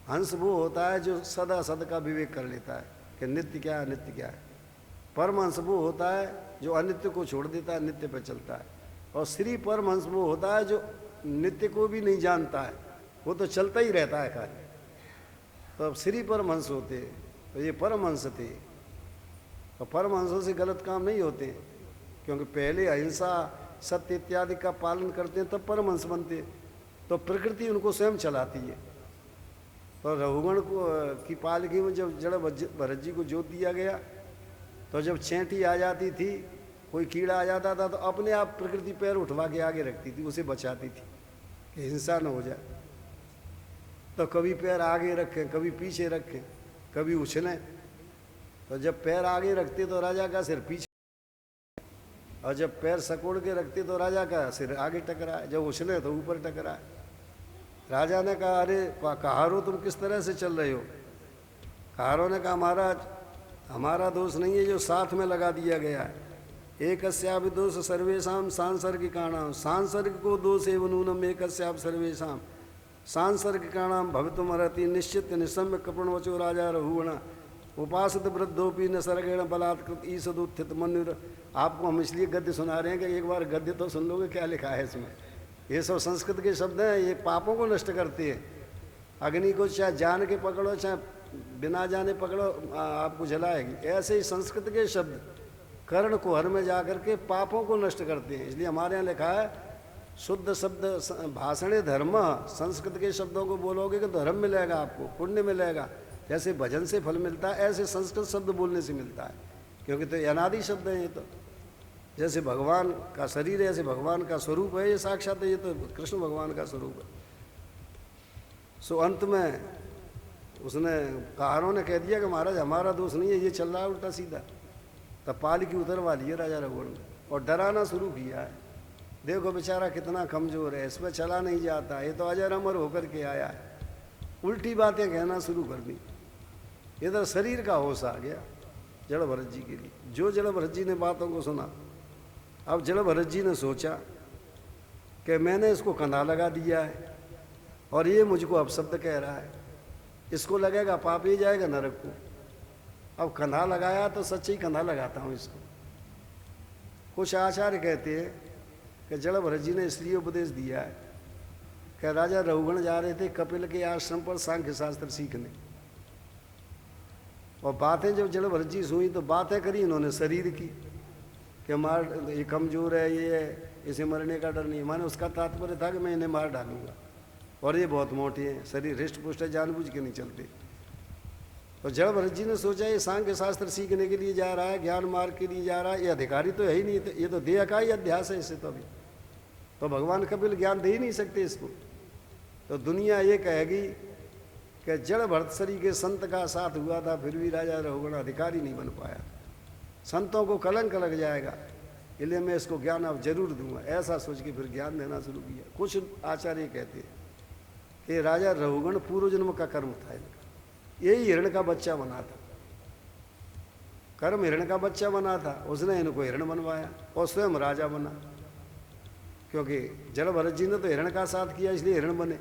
हंस वो होता है जो सदा सद का विवेक कर लेता है कि नित्य क्या है नित्य क्या है। परमहंस वो होता है जो अनित्य को छोड़ देता है, नित्य पर चलता है। और श्री परमहंस वो होता है जो नित्य को भी नहीं जानता है, वो तो चलता ही रहता है खाली। तो अब श्री परमहंस होते, तो ये परमहंस थे। और परमहंसों से गलत काम नहीं होते, क्योंकि पहले अहिंसा सत्य इत्यादि का पालन करते हैं तब परमहंस बनते। तो प्रकृति उनको स्वयं चलाती है। तो रघुगण को की पालकी में जब जड़ भरत जी को जोत दिया गया तो जब चैंटी आ जाती थी, कोई कीड़ा आ जाता था तो अपने आप प्रकृति पैर उठवा के आगे रखती थी, उसे बचाती थी कि हिंसा न हो जाए। तो कभी पैर आगे रखें, कभी पीछे रखें, कभी उछलें। तो जब पैर आगे रखते तो राजा का सिर पीछे, और जब पैर सकोड़ के रखते तो राजा का सिर आगे टकराए, जब उछले तो ऊपर टकराए। राजा ने कहा अरे कहारो तुम किस तरह से चल रहे हो? कहारों ने कहा महाराज हमारा दोष नहीं है, जो साथ में लगा दिया गया है। एकस्यापि दोष सर्वेशाम सांसर्गिकाणाम, सांसर्ग को दोष एवं नूनम एकस्यापि सर्वेशाम सांसर्गिकाणाम भवितुमर्हति निश्चित निसम्य कृपणवचो राजा रघुगण उपासित वृद्धोपी न सर्गेण बलात्कृत ईसदुत्थित मनुर। आपको हम इसलिए गद्य सुना रहे हैं कि एक बार गद्य तो सुन लोगे क्या लिखा है इसमें। ये सब संस्कृत के शब्द हैं, ये पापों को नष्ट करते हैं। अग्नि को चाहे जान के पकड़ो चाहे बिना जाने पकड़ो, आपको जलाएगी। ऐसे ही संस्कृत के शब्द कर्ण कुहर में जा करके पापों को नष्ट करते हैं। इसलिए हमारे यहाँ लिखा है शुद्ध शब्द भाषणे धर्म। संस्कृत के शब्दों को बोलोगे कि धर्म मिलेगा, आपको पुण्य मिलेगा। जैसे भजन से फल मिलता है ऐसे संस्कृत शब्द बोलने से मिलता है, क्योंकि तो अनादि शब्द हैं ये। तो जैसे भगवान का शरीर है ऐसे भगवान का स्वरूप है ये, साक्षात ये तो कृष्ण भगवान का स्वरूप है। सो अंत में उसने कहारों ने कह दिया कि महाराज हमारा दोष नहीं है, ये चल रहा है उल्टा सीधा। तब पालकी उतरवा ली है राजा रघुगण ने और डराना शुरू किया है। देखो बेचारा कितना कमजोर है, इसमें चला नहीं जाता, ये तो अजर अमर होकर के आया है। उल्टी बातें कहना शुरू कर दी। इधर शरीर का होश आ गया जड़ भरत जी के लिए। जो जड़ भरत जी ने बातों को सुना, अब जड़ भरत जी ने सोचा कि मैंने इसको कंधा लगा दिया है और ये मुझको अपशब्द कह रहा है, इसको लगेगा पाप ही जाएगा नरक को। अब कंधा लगाया तो सच्ची कंधा लगाता हूँ इसको। कुछ आचार्य कहते हैं कि जड़ भरत जी ने इसलिए उपदेश दिया है कि राजा रघुगण जा रहे थे कपिल के आश्रम पर सांख्य शास्त्र सीखने, और बातें जब जड़ भरत जी सुनी तो बातें करी इन्होंने शरीर की कि मार ये कमजोर है, ये है, इसे मरने का डर नहीं। माने उसका तात्पर्य था कि मैं इन्हें मार डालूंगा, और ये बहुत मोटे हैं, शरीर हृष्ट पुष्ट है, जानबूझ के नहीं चलते। तो जड़ भरत जी ने सोचा ये सांख्य शास्त्र सीखने के लिए जा रहा है, ज्ञान मार्ग के लिए जा रहा है, ये अधिकारी तो है ही नहीं, ये तो देह का ही अध्यास है इससे। तो अभी तो भगवान कपिल ज्ञान दे ही नहीं सकते इसको। तो दुनिया ये कहेगी कि जड़ भरतसरी के संत का साथ हुआ था फिर भी राजा रघुगण अधिकारी नहीं बन पाया, संतों को कलंक लग जाएगा, इसलिए मैं इसको ज्ञान अब जरूर दूंगा। ऐसा सोच के फिर ज्ञान देना शुरू किया। कुछ आचार्य कहते हैं कि राजा रघुगण पूर्व जन्म का कर्म था इनका, यही हिरण का बच्चा बना था, कर्म हिरण का बच्चा बना था, उसने इनको हिरण बनवाया और स्वयं राजा बना। क्योंकि जड़ भरत जी ने तो हिरण का साथ किया इसलिए हिरण बने,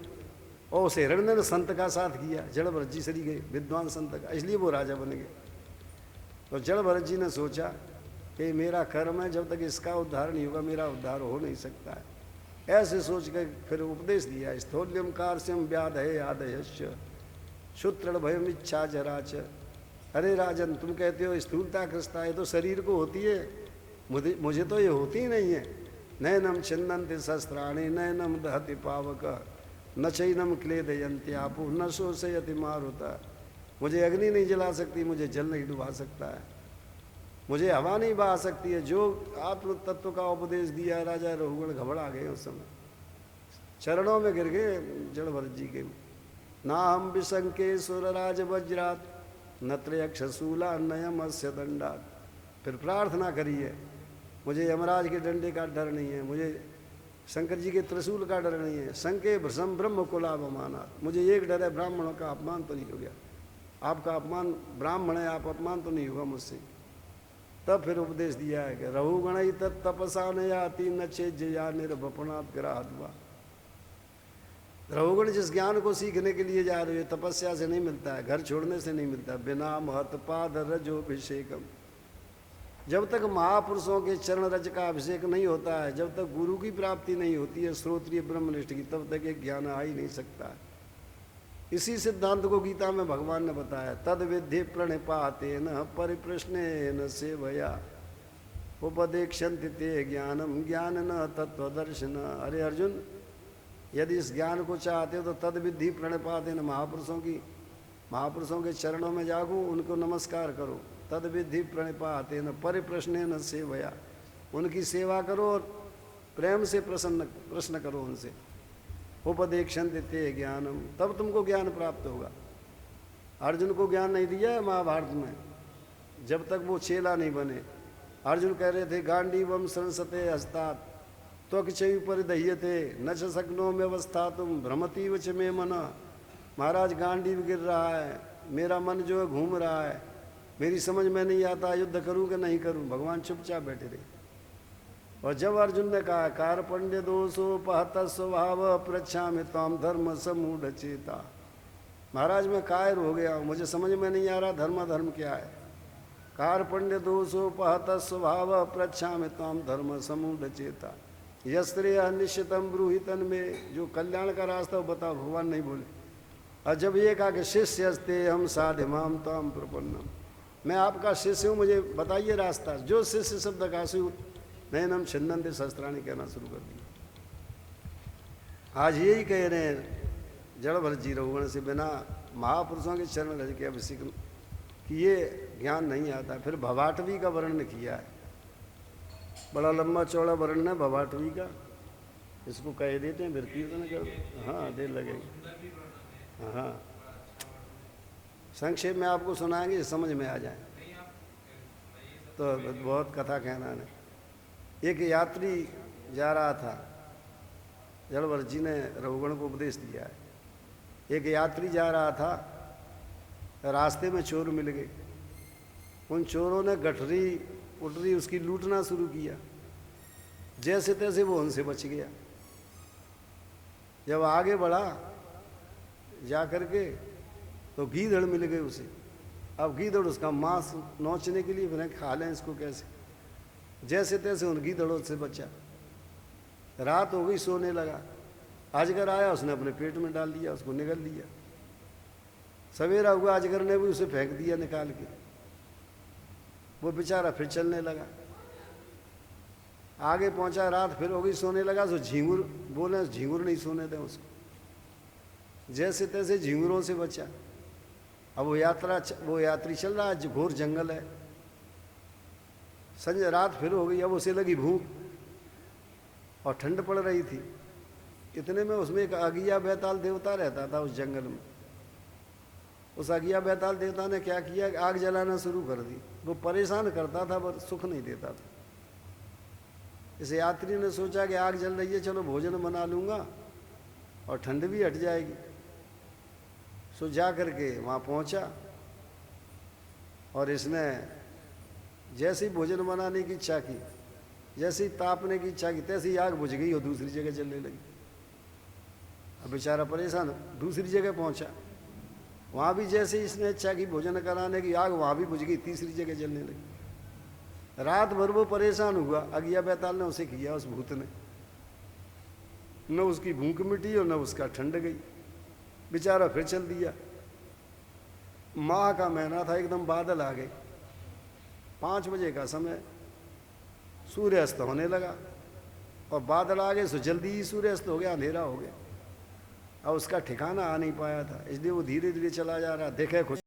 और उस हिरण ने संत का साथ किया, जड़ भरत जी सरी गए विद्वान संत का, इसलिए वो राजा बन गए। तो जड़ भरत जी ने सोचा कि मेरा कर्म है, जब तक इसका उद्धार नहीं होगा मेरा उद्धार हो नहीं सकता है। ऐसे सोच कर फिर उपदेश दिया, स्थौल्यम कार्श्यम व्याध है आदयश्य शूत्र भयम इच्छा जराच। अरे राजन, तुम कहते हो स्थूलता कृष्णता, ये तो शरीर को होती है, मुझे तो ये होती ही नहीं है। नैनम छिन्नन्ति शस्त्राणि नैनम दहति पावक न चैनम क्लेदयन्ति आपु न शोषयति मारुता। मुझे अग्नि नहीं जला सकती, मुझे जल नहीं डुबा सकता है, मुझे हवा नहीं बहा सकती है। जो आत्म तत्व का उपदेश दिया, राजा रघुगण घबरा गए उस समय, चरणों में गिर गए जड़ भरत जी के। ना हम विशंके सुरराज वज्रात न त्रयक्षशूला नयम अस्य दंडात। फिर प्रार्थना करिए, मुझे यमराज के डंडे का डर नहीं है, मुझे शंकर जी के त्रिशूल का डर नहीं है। शंके भ्रसम ब्रह्म कुलापमानात्, मुझे एक डर है, ब्राह्मणों का अपमान तो नहीं हो गया, आपका अपमान, ब्राह्मण है आप, अपमान तो नहीं होगा मुझसे। तब फिर उपदेश दिया है कि रहुगण तपसा न याति न चेज्या निर्भपणात् ग्राहत्वा। रहुगण जिस ज्ञान को सीखने के लिए जा रहे हो, तपस्या से नहीं मिलता है, घर छोड़ने से नहीं मिलता, बिना महत पाद रजोभिषेकम। जब तक महापुरुषों के चरण रज का अभिषेक नहीं होता है, जब तक गुरु की प्राप्ति नहीं होती है श्रोत्रिय ब्रह्मनिष्ठ की, तब तक एक ज्ञान आ ही नहीं सकता है। इसी सिद्धांत को गीता में भगवान ने बताया, तद विद्धि प्रणिपाते न परिप्रश्न न सेवया उपदेक्षन्ति ते ज्ञानम ज्ञान न तत्वदर्शन। अरे अर्जुन, यदि इस ज्ञान को चाहते हो तो तद विद्धि प्रणिपाते न, महापुरुषों के चरणों में जागो, उनको नमस्कार करो। तद विद्धि प्रणिपाते न परिप्रश्न न सेवया, उनकी सेवा करो और प्रेम से प्रश्न करो उनसे। उपदेक्षन्ति ते ज्ञानम, तब तुमको ज्ञान प्राप्त होगा। अर्जुन को ज्ञान नहीं दिया है महाभारत में, जब तक वो चेला नहीं बने। अर्जुन कह रहे थे गांडीवम संसते हस्तात त्वक्चयु परिदह्यते न च शक्नो में अवस्था तुम भ्रमतीव च मे मन। महाराज गांडीव गिर रहा है, मेरा मन जो है घूम रहा है, मेरी समझ में नहीं आता युद्ध करूं कि नहीं करूं। भगवान चुपचाप बैठे रहे। और जब अर्जुन ने कहा कार्पण्य दोषोपहत स्वभाव प्रच्छा में ताम धर्म समूढ़ चेता, महाराज मैं कायर हो गया हूँ, मुझे समझ में नहीं आ रहा धर्म क्या है। कार्पण्य दोषोपहत स्वभाव प्रच्छा में ताम धर्म समूढ़ चेता यस्त्रेय निश्चितम ब्रूहितन में, जो कल्याण का रास्ता वो बताओ, भगवान नहीं बोले। और जब ये कहा कि शिष्य हस्ते हम साधिमाम ताम प्रपन्नम, मैं आपका शिष्य हूँ, मुझे बताइए रास्ता। जो शिष्य शब्द का नैनम छिन्नन्ति शस्त्राणि कहना शुरू कर दिया। आज यही कह रहे हैं जड़ भरत जी रघुगण से, बिना महापुरुषों के चरण रज के अभिषेक कि ये ज्ञान नहीं आता। फिर भवाटवी का वर्णन किया है, बड़ा लंबा चौड़ा वर्णन है भवाटवी का, इसको कह देते हैं फिर कीर्तन कर। हाँ देर लगेगी। हाँ संक्षेप में आपको सुनाएंगे, समझ में आ जाए तो बहुत कथा कहना है। एक यात्री जा रहा था, जड़ भरत जी ने रघुगण को उपदेश दिया है। एक यात्री जा रहा था, रास्ते में चोर मिल गए। उन चोरों ने गठरी उठरी उसकी लूटना शुरू किया। जैसे तैसे वो उनसे बच गया। जब आगे बढ़ा जा करके तो गीदड़ मिल गए उसे। अब गीदड़ उसका मांस नोचने के लिए फिर खा लें इसको कैसे, जैसे तैसे उन गीदड़ों से बचा। रात हो गई, सोने लगा। अजगर आया, उसने अपने पेट में डाल दिया, उसको निगल लिया। सवेरा हुआ, अजगर ने भी उसे फेंक दिया निकाल के। वो बेचारा फिर चलने लगा, आगे पहुंचा। रात फिर हो गई, सोने लगा। तो झींगुर बोले, झींगुर नहीं सोने दें उसको। जैसे तैसे झींगुरों से बचा। अब वो यात्री चल रहा है, घोर जंगल है। संजय रात फिर हो गई, अब उसे लगी भूख और ठंड पड़ रही थी। इतने में उसमें एक अगिया बैताल देवता रहता था उस जंगल में। उस अगिया बैताल देवता ने क्या किया, आग जलाना शुरू कर दी। वो परेशान करता था पर सुख नहीं देता था। इस यात्री ने सोचा कि आग जल रही है, चलो भोजन बना लूँगा और ठंड भी हट जाएगी। सो जा करके वहाँ पहुँचा और इसने जैसे ही भोजन बनाने की इच्छा की, जैसे ही तापने की इच्छा की तैसे ही आग बुझ गई और दूसरी जगह जलने लगी। अब बेचारा परेशान दूसरी जगह पहुंचा, वहां भी जैसे ही इसने इच्छा की भोजन कराने की, आग वहां भी बुझ गई, तीसरी जगह जलने लगी। रात भर वो परेशान हुआ, अगिया बैताल ने उसे किया, उस भूत ने, न उसकी भूख मिटी और न उसका ठंड गई। बेचारा फिर चल दिया। माह का महीना था, एकदम बादल आ गए, 5 बजे का समय, सूर्यास्त होने लगा और बादल आ गए, सो जल्दी ही सूर्यास्त हो गया, अंधेरा हो गया। अब उसका ठिकाना आ नहीं पाया था, इसलिए वो धीरे धीरे चला जा रहा, देखे खुद